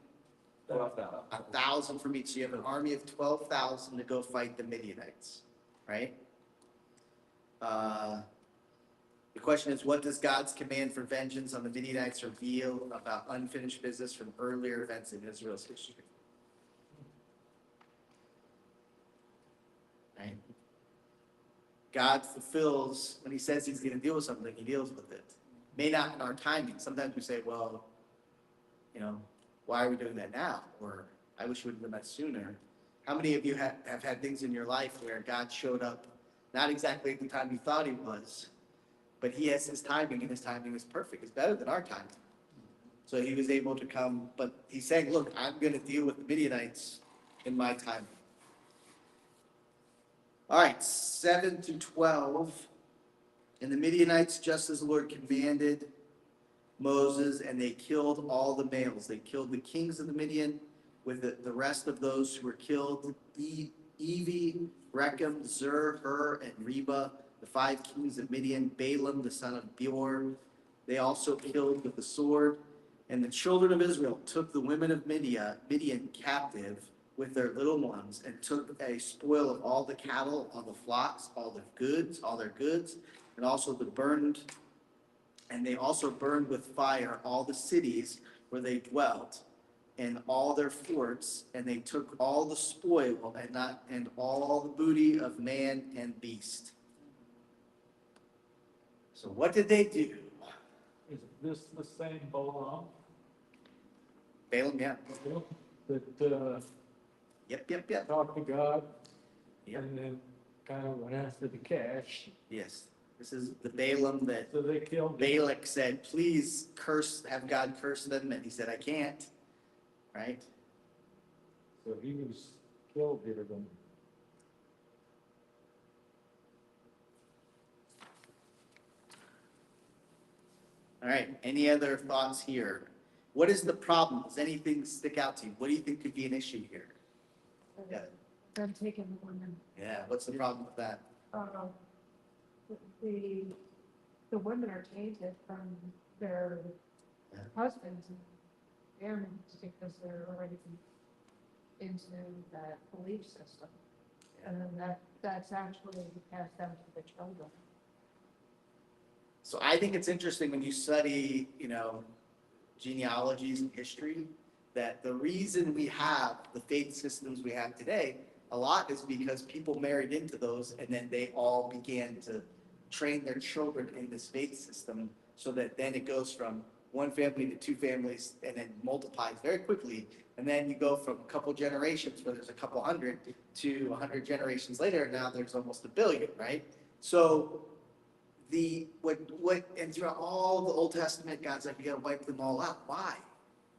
1,000 from each. So you have an army of 12,000 to go fight the Midianites, right? The question is, what does God's command for vengeance on the Midianites reveal about unfinished business from earlier events in Israel's history? Right? God fulfills, when he says he's going to deal with something, he deals with it. May not in our timing. Sometimes we say, well, why are we doing that now? Or I wish we would have done that sooner. How many of you have had things in your life where God showed up, not exactly at the time you thought he was, but he has his timing, and his timing is perfect. It's better than our timing. So he was able to come, but he's saying, look, I'm going to deal with the Midianites in my time. All right, 7 to 12. And the Midianites, just as the Lord commanded Moses, and they killed all the males. They killed the kings of the Midian with the rest of those who were killed. Evie, Rechem, Zur, Hur, and Reba, the 5 kings of Midian, Balaam, the son of Beor, they also killed with the sword. And the children of Israel took the women of Midian captive with their little ones, and took a spoil of all the cattle, all the flocks, all their goods, and also and they also burned with fire all the cities where they dwelt, and all their forts, and they took all the spoil and all the booty of man and beast. So what did they do? Is this the same Balaam? Balaam, yeah. That Yep. talked to God Yep. and then kind of went after the cash? Yes. This is the Balaam that So they killed him. Balak said, please have God curse them, and he said, I can't. Right? So he was killed here then. All right. Any other thoughts here? What is the problem? Does anything stick out to you? What do you think could be an issue here? Yeah. Them taking the women. Yeah. What's the problem with that? The women are tainted from their Yeah. husbands and families because they're already into that belief system. And then that's actually passed down to the children. So I think it's interesting when you study, genealogies and history, that the reason we have the faith systems we have today, a lot is because people married into those and then they all began to train their children in this faith system so that then it goes from one family to two families and then multiplies very quickly. And then you go from a couple generations where there's a couple hundred to 100 generations later, and now there's almost 1 billion, right? So and throughout all the Old Testament, God's like, you gotta wipe them all out. Why?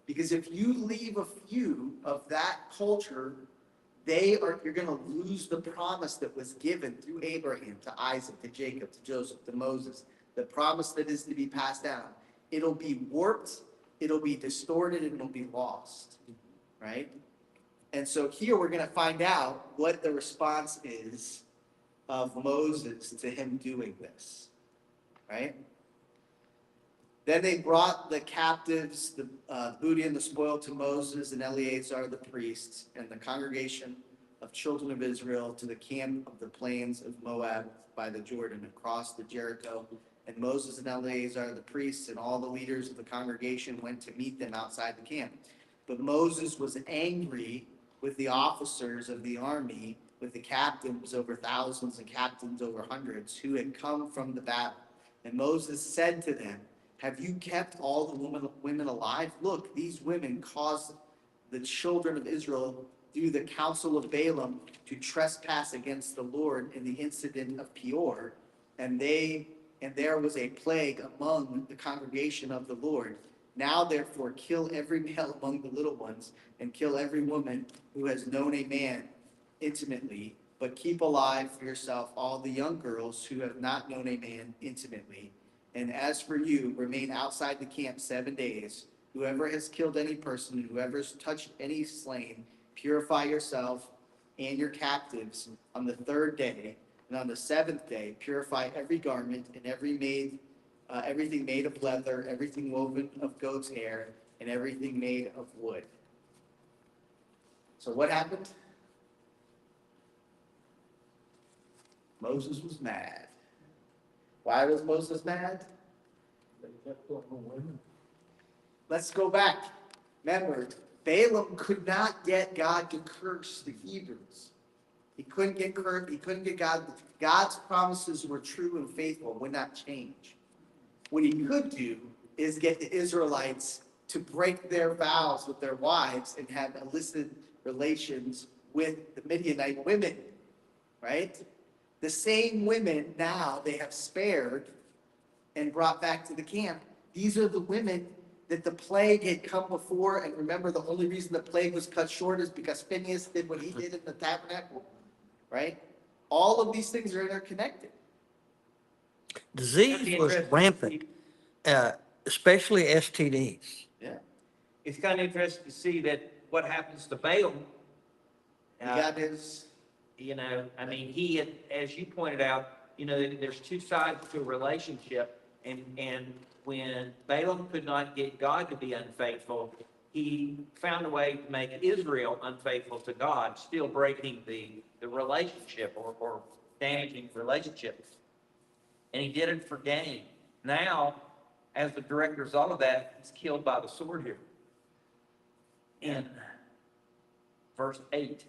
Because if you leave a few of that culture, you're gonna lose the promise that was given through Abraham, to Isaac, to Jacob, to Joseph, to Moses, the promise that is to be passed down. It'll be warped, it'll be distorted, and it'll be lost, right? And so here we're gonna find out what the response is of Moses to him doing this, right? Then they brought the captives, the booty and the spoil to Moses and Eleazar the priests and the congregation of children of Israel to the camp of the plains of Moab by the Jordan across the Jericho. And Moses and Eleazar the priests and all the leaders of the congregation went to meet them outside the camp. But Moses was angry with the officers of the army, with the captains over thousands and captains over hundreds who had come from the battle. And Moses said to them, have you kept all the women alive? Look, these women caused the children of Israel through the counsel of Balaam to trespass against the Lord in the incident of Peor, and there was a plague among the congregation of the Lord. Now therefore kill every male among the little ones, and kill every woman who has known a man intimately, but keep alive for yourself all the young girls who have not known a man intimately. And as for you, remain outside the camp 7 days. Whoever has killed any person, whoever has touched any slain, purify yourself and your captives on the 3rd day. And on the 7th day, purify every garment and everything made of leather, everything woven of goat's hair, and everything made of wood. So what happened? Moses was mad. Why was Moses mad? They kept on the women. Let's go back. Remember, Balaam could not get God to curse the Hebrews. He couldn't get cursed. He couldn't get God. God's promises were true and faithful, would not change. What he could do is get the Israelites to break their vows with their wives and have illicit relations with the Midianite women, right? The same women now they have spared and brought back to the camp. These are the women that the plague had come before. And remember, the only reason the plague was cut short is because Phineas did what he did in the tabernacle, right? All of these things are interconnected. Disease was rampant, especially STDs. Yeah. It's kind of interesting to see that what happens to Balaam. He got his. I mean, he had, as you pointed out, there's two sides to a relationship, and when Balaam could not get God to be unfaithful, he found a way to make Israel unfaithful to God, still breaking the relationship or damaging relationships. And he did it for gain. Now, as the direct result of that, he's killed by the sword here. In verse 8.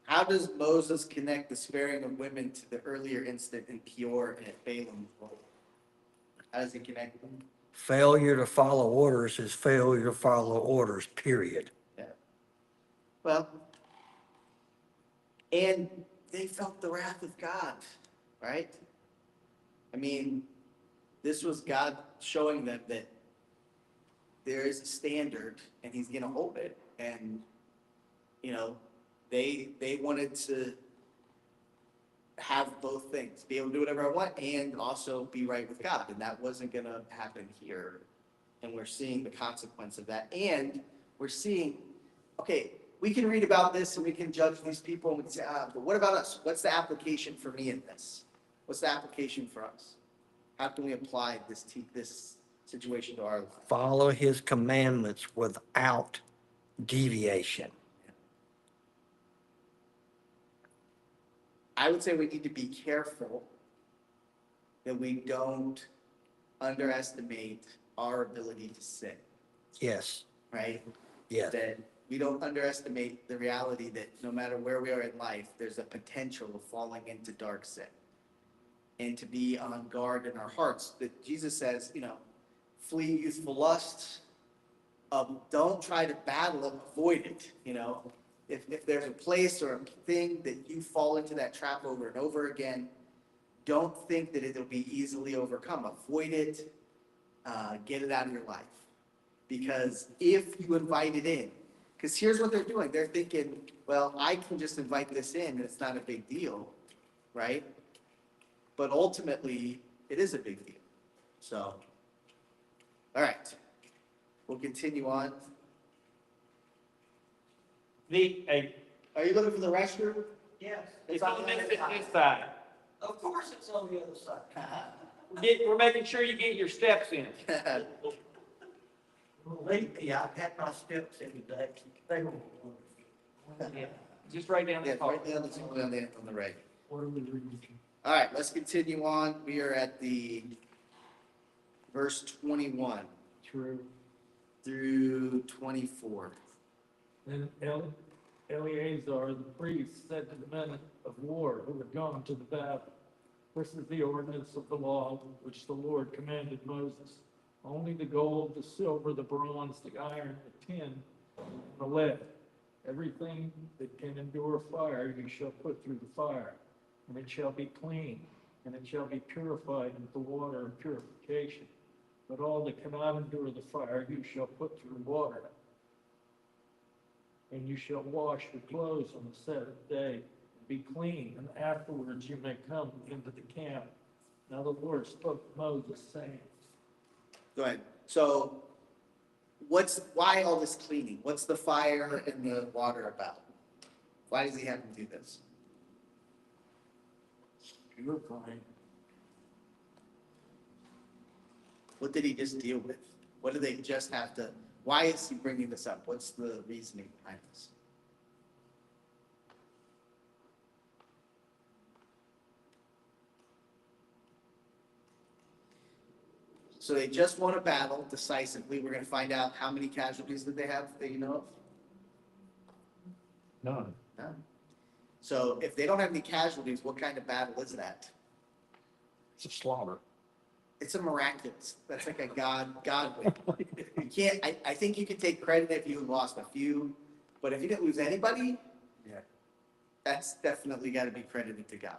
How does Moses connect the sparing of women to the earlier incident in Peor and at Balaam's role? How does he connect them? Failure to follow orders is failure to follow orders, period. Yeah. Well, and they felt the wrath of God, right? I mean, this was God showing them that there is a standard and he's going to hold it. And, they wanted to have both things, be able to do whatever I want and also be right with God. And that wasn't going to happen here. And we're seeing the consequence of that. And we're seeing, okay, we can read about this and we can judge these people and we can say, but what about us? What's the application for me in this? What's the application for us? How can we apply this situation to our life? Follow his commandments without deviation. I would say we need to be careful that we don't underestimate our ability to sin, Yes, right? yes, That we don't underestimate the reality that no matter where we are in life, there's a potential of falling into dark sin. And to be on guard in our hearts, that Jesus says, flee youthful lusts. Don't try to battle it, avoid it, If there's a place or a thing that you fall into that trap over and over again, don't think that it'll be easily overcome. Avoid it, get it out of your life. Because if you invite it in, because here's what they're doing. They're thinking, well, I can just invite this in and it's not a big deal, right? But ultimately, it is a big deal. So, all right, we'll continue on. Are Are you looking for the restroom? Yes. it's on this side. Of course it's on the other side. We're making sure you get your steps in. Believe me, I've had my steps every day. They were Just right down Yeah, the hall. right down the, on the right. What are we reading? All right, let's continue on. We are at the verse 21 True. through 24. Then Eleazar the priest said to the men of war who had gone to the battle, this is the ordinance of the law which the Lord commanded Moses. Only the gold, the silver, the bronze, the iron, the tin, and the lead. Everything that can endure fire you shall put through the fire, and it shall be clean, and it shall be purified with the water of purification. But all that cannot endure the fire you shall put through water. And you shall wash your clothes on the seventh day, and be clean, and afterwards you may come into the camp. Now the Lord spoke to Moses, saying, Go ahead. So why all this cleaning? What's the fire and the water about? Why does he have to do this? purifying. What did he just deal with? What do they just have to, why is he bringing this up? What's the reasoning behind this? So they just won a battle decisively. We're going to find out how many casualties did they have that you know of? None. None. So if they don't have any casualties, what kind of battle is that? it's a slaughter. It's a miraculous. That's like a God win. You can't, I think you can take credit if you lost a few, but if you didn't lose anybody, Yeah. that's definitely got to be credited to God.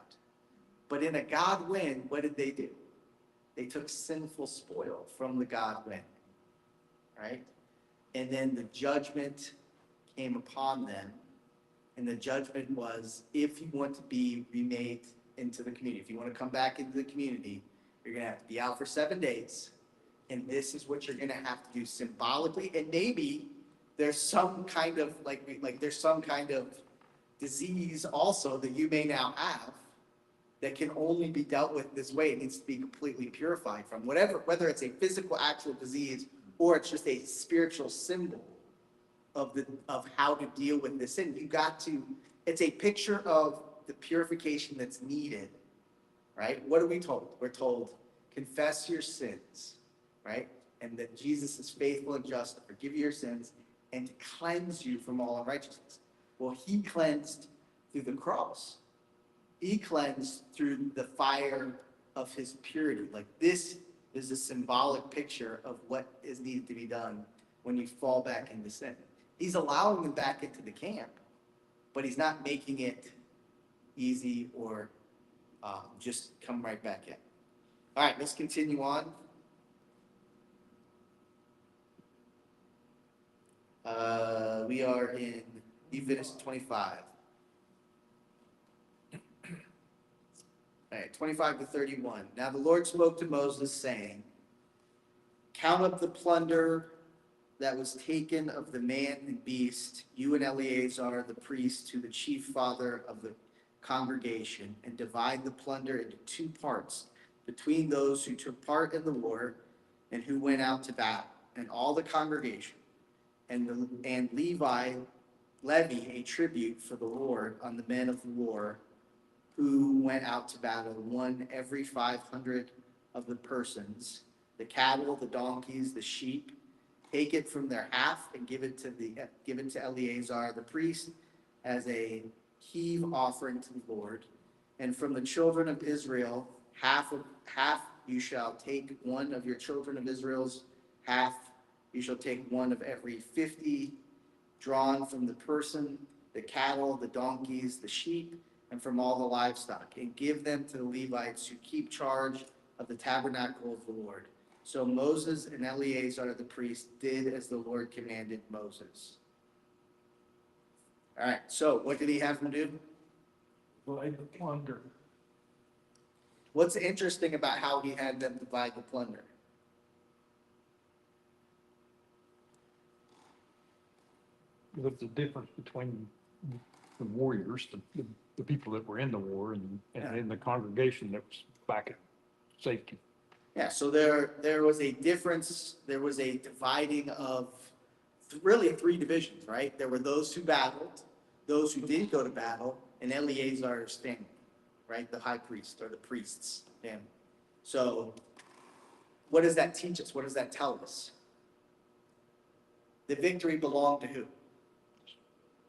But in a God win, what did they do? They took sinful spoil from the God win, right? And then the judgment came upon them. And the judgment was, if you want to be remade into the community, if you want to come back into the community, you're going to have to be out for 7 days. And this is what you're going to have to do symbolically. And maybe there's some kind of, like there's some kind of disease also that you may now have that can only be dealt with this way. It needs to be completely purified from whether it's a physical actual disease or it's just a spiritual symbol of how to deal with this sin. It's a picture of the purification that's needed, right? What are we told? We're told, confess your sins, right? And that Jesus is faithful and just to forgive you your sins and to cleanse you from all unrighteousness. Well, he cleansed through the cross. He cleansed through the fire of his purity. Like, this is a symbolic picture of what is needed to be done when you fall back into sin. He's allowing them back into the camp, but he's not making it easy or just come right back in. All right, let's continue on. We are in Leviticus 25. All right, 25 to 31. Now the Lord spoke to Moses, saying, count up the plunder that was taken of the man and beast, you and Eleazar the priest, to the chief father of the congregation, and divide the plunder into 2 parts between those who took part in the war and who went out to battle, and all the congregation. And levy a tribute for the Lord on the men of war who went out to battle, one every 500 of the persons, the cattle, the donkeys, the sheep, take it from their half and give it to Eleazar the priest as a heave offering to the Lord. And from the children of Israel, half you shall take one of your children of Israel's half. You shall take one of every 50 drawn from the person, the cattle, the donkeys, the sheep, and from all the livestock, and give them to the Levites who keep charge of the tabernacle of the Lord. So Moses and Eleazar the priest did as the Lord commanded Moses. All right, so what did he have them do? Divide the plunder. What's interesting about how he had them divide the plunder? What's the difference between the warriors, the people that were in the war and in the congregation that was back at safety? Yeah, so there was a difference, there was a dividing of really three divisions, right? There were those who battled, those who didn't go to battle, and Eleazar's family, right? The high priest or the priest's family. So what does that teach us? What does that tell us? The victory belonged to who?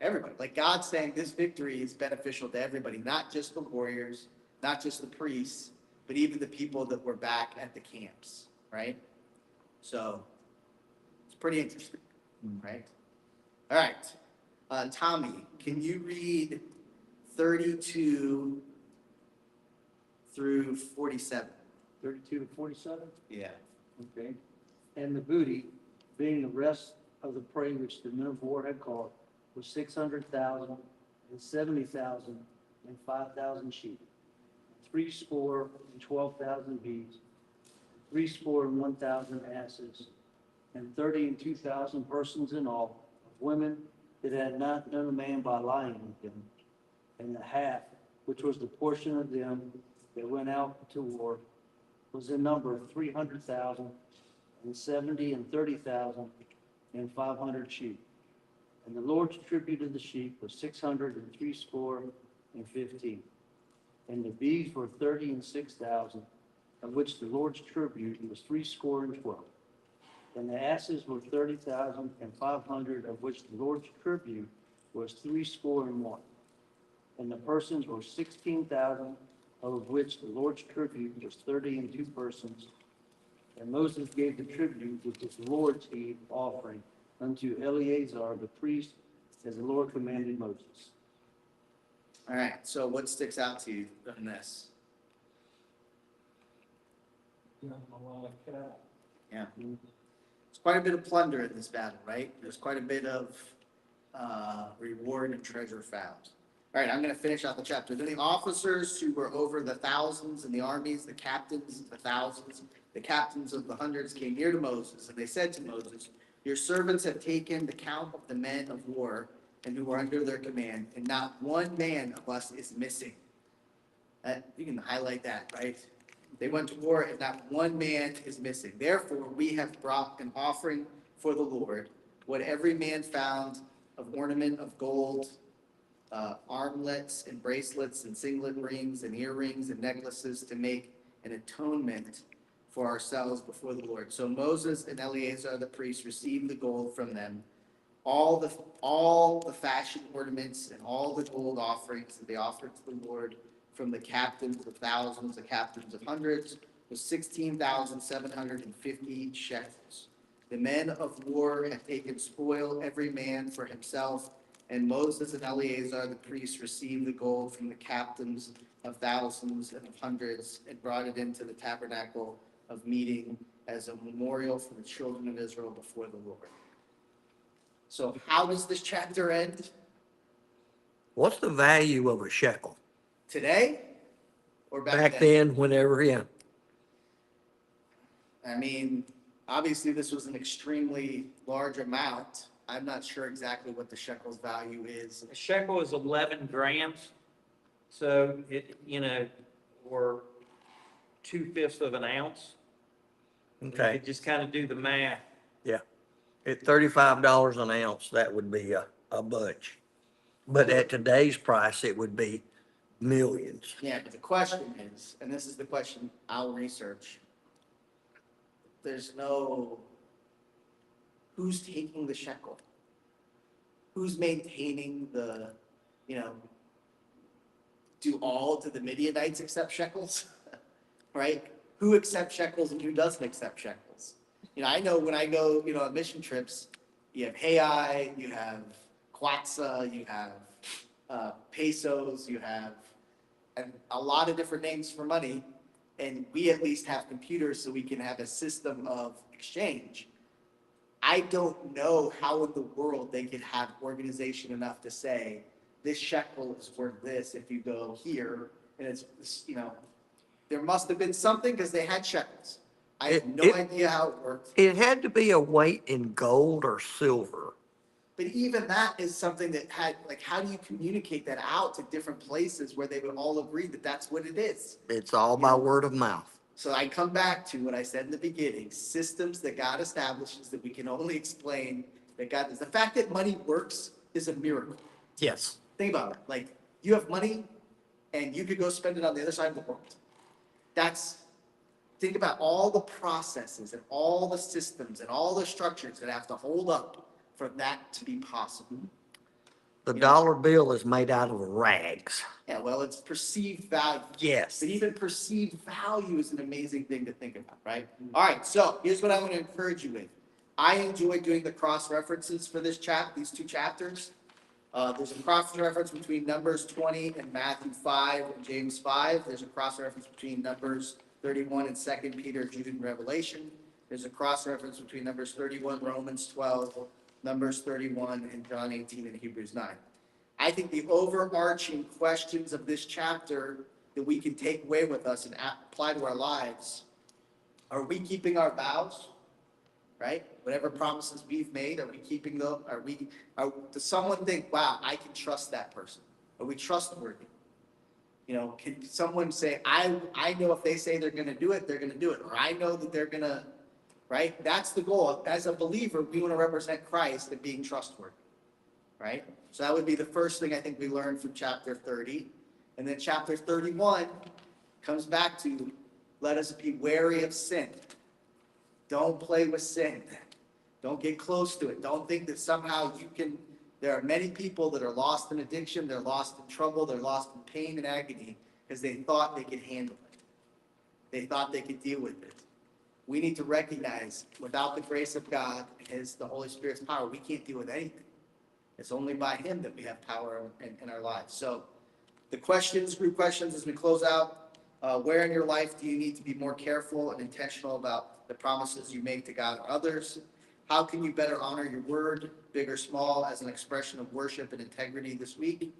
Everybody. Like God's saying this victory is beneficial to everybody, not just the warriors, not just the priests, but even the people that were back at the camps, right? So it's pretty interesting, right? All right. Tommy, can you read 32 through 47? 32 to 47? Yeah. Okay. And the booty, being the rest of the prey which the men of war had caught, was 600,000 and 70,000 and 5,000 sheep, 312,000 beeves, 1,000 asses, and 2,000 persons in all, of women that had not known a man by lying with them. And the half, which was the portion of them that went out to war, was in number of 300,000 and 70 and 30,000 and 500 sheep. And the Lord's tribute of the sheep was 615. And the beeves were 36,000, of which the Lord's tribute was 12. And the asses were 30,500, of which the Lord's tribute was 61. And the persons were 16,000, of which the Lord's tribute was 32 persons. And Moses gave the tribute, which is the Lord's heave offering, unto Eleazar the priest, as the Lord commanded Moses. All right, so what sticks out to you in this? A lot of cattle. Yeah. There's quite a bit of plunder in this battle, right? There's quite a bit of reward and treasure found. All right, I'm going to finish out the chapter. Then the officers who were over the thousands and the armies, the captains of the thousands, the captains of the hundreds came near to Moses, and they said to Moses, your servants have taken the count of the men of war and who are under their command, and not one man of us is missing. You can highlight that, right? They went to war and not one man is missing. Therefore, we have brought an offering for the Lord, what every man found of ornament of gold, armlets and bracelets and singlet rings and earrings and necklaces to make an atonement for ourselves before the Lord. So Moses and Eleazar the priest received the gold from them, all the fashion ornaments and all the gold offerings that they offered to the Lord from the captains of thousands, the captains of hundreds, was 16,750 shekels. The men of war had taken spoil, every man for himself, and Moses and Eleazar the priest received the gold from the captains of thousands and of hundreds and brought it into the tabernacle of meeting as a memorial for the children of Israel before the Lord. So how does this chapter end? What's the value of a shekel? Today or Back then, whenever, yeah. I mean, obviously this was an extremely large amount. I'm not sure exactly what the shekel's value is. A shekel is 11 grams, so or 2/5 of an ounce. You Okay, could just kind of do the math. yeah. At $35 an ounce, that would be a bunch. But at today's price, it would be millions. Yeah, but the question is, and this is the question I'll research, there's no, who's taking the shekel? Who's maintaining the, you know, do the Midianites accept shekels? Right? Who accepts shekels and who doesn't accept shekels? You know, I know when I go, you know, on mission trips, you have Hai, you have Kwanzaa, you have pesos, you have and a lot of different names for money. And we at least have computers so we can have a system of exchange. I don't know how in the world they could have organization enough to say, this shekel is worth this if you go here. And it's, you know, there must have been something because they had shekels. I have no idea how it worked. It had to be a weight in gold or silver. But even that is something that had, like, how do you communicate that out to different places where they would all agree that that's what it is? It's all by word of mouth. So I come back to what I said in the beginning, systems that God establishes that we can only explain that God is. The fact that money works is a miracle. Yes. Think about it. Like, you have money and you could go spend it on the other side of the world. Think about all the processes and all the systems and all the structures that have to hold up for that to be possible. The dollar bill is made out of rags. Yeah, well, it's perceived value. Yes. But even perceived value is an amazing thing to think about, right? All right, so here's what I want to encourage you with. I enjoy doing the cross references for these two chapters. There's a cross reference between Numbers 20 and Matthew 5 and James 5. There's a cross reference between Numbers 31 and 2 Peter, Jude, and Revelation. There's a cross reference between Numbers 31, Romans 12, Numbers 31, and John 18 and Hebrews 9. I think the overarching questions of this chapter that we can take away with us and apply to our lives, are we keeping our vows? Right? Whatever promises we've made, are we keeping them? Does someone think, wow, I can trust that person? Are we trustworthy? You know, can someone say, I know if they say they're going to do it, they're going to do it. Or I know that they're going to, right? That's the goal. As a believer, we want to represent Christ and being trustworthy, right? So that would be the first thing I think we learned from chapter 30. And then chapter 31 comes back to, let us be wary of sin. Don't play with sin. Don't get close to it. Don't think that somehow you can. There are many people that are lost in addiction. They're lost in trouble. They're lost in pain and agony because they thought they could handle it. They thought they could deal with it. We need to recognize without the grace of God and the Holy Spirit's power, we can't deal with anything. It's only by Him that we have power in our lives. So the group questions as we close out, where in your life do you need to be more careful and intentional about the promises you make to God or others? How can you better honor your word, big or small, as an expression of worship and integrity this week?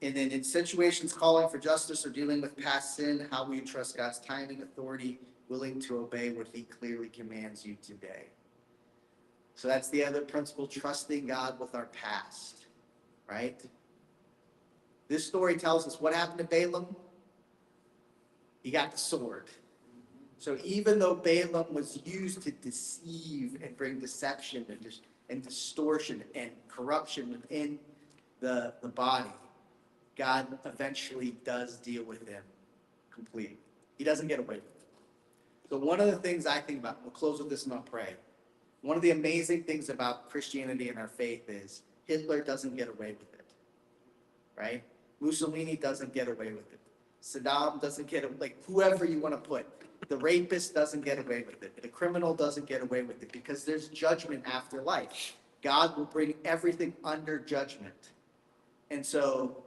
And then in situations calling for justice or dealing with past sin, how will you trust God's timing, authority, willing to obey what He clearly commands you today? So that's the other principle, trusting God with our past, right? This story tells us what happened to Balaam. He got the sword. So even though Balaam was used to deceive and bring deception and distortion and corruption within the body, God eventually does deal with him completely. He doesn't get away with it. So one of the things I think about, we'll close with this and I'll pray. One of the amazing things about Christianity and our faith is Hitler doesn't get away with it, right? Mussolini doesn't get away with it. Saddam doesn't get away, like whoever you want to put. The rapist doesn't get away with it. The criminal doesn't get away with it because there's judgment after life. God will bring everything under judgment. And so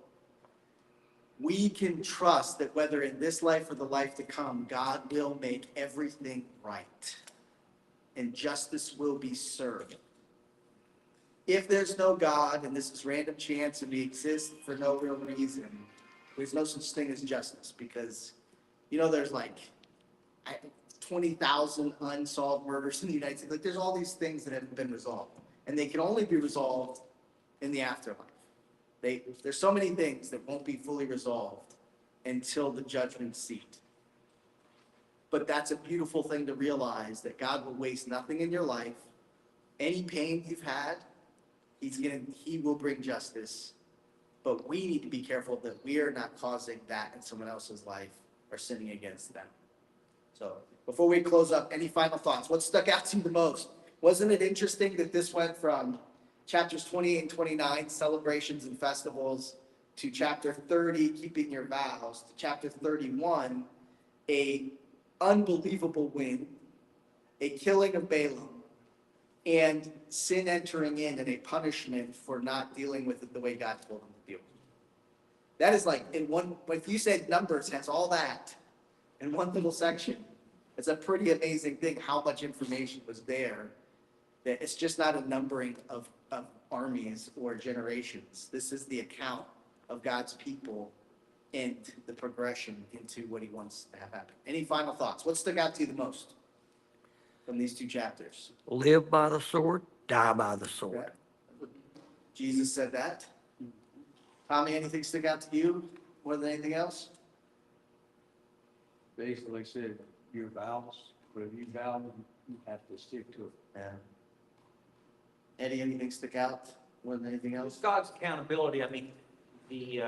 we can trust that whether in this life or the life to come, God will make everything right. And justice will be served. If there's no God and this is random chance and we exist for no real reason, there's no such thing as justice because, there's like 20,000 unsolved murders in the United States. Like there's all these things that haven't been resolved and they can only be resolved in the afterlife. There's so many things that won't be fully resolved until the judgment seat. But that's a beautiful thing to realize that God will waste nothing in your life. Any pain you've had, He will bring justice But we need to be careful that we are not causing that in someone else's life or sinning against them. So before we close up, any final thoughts? What stuck out to you the most? Wasn't it interesting that this went from chapters 28 and 29, celebrations and festivals, to chapter 30, keeping your vows, to chapter 31, a unbelievable win, a killing of Balaam, and sin entering in and a punishment for not dealing with it the way God told them to deal with it. That is like in one, if you said Numbers has all that in one little section, it's a pretty amazing thing how much information was there. That it's just not a numbering of armies or generations. This is the account of God's people and the progression into what he wants to have happen. Any final thoughts? What stuck out to you the most from these two chapters? Live by the sword, die by the sword. Jesus said that. Tommy, anything stick out to you more than anything else? Basically said, your vows, but if you vow them, you have to stick to it. Yeah. Eddie, anything stick out more than anything else? God's accountability, I mean, the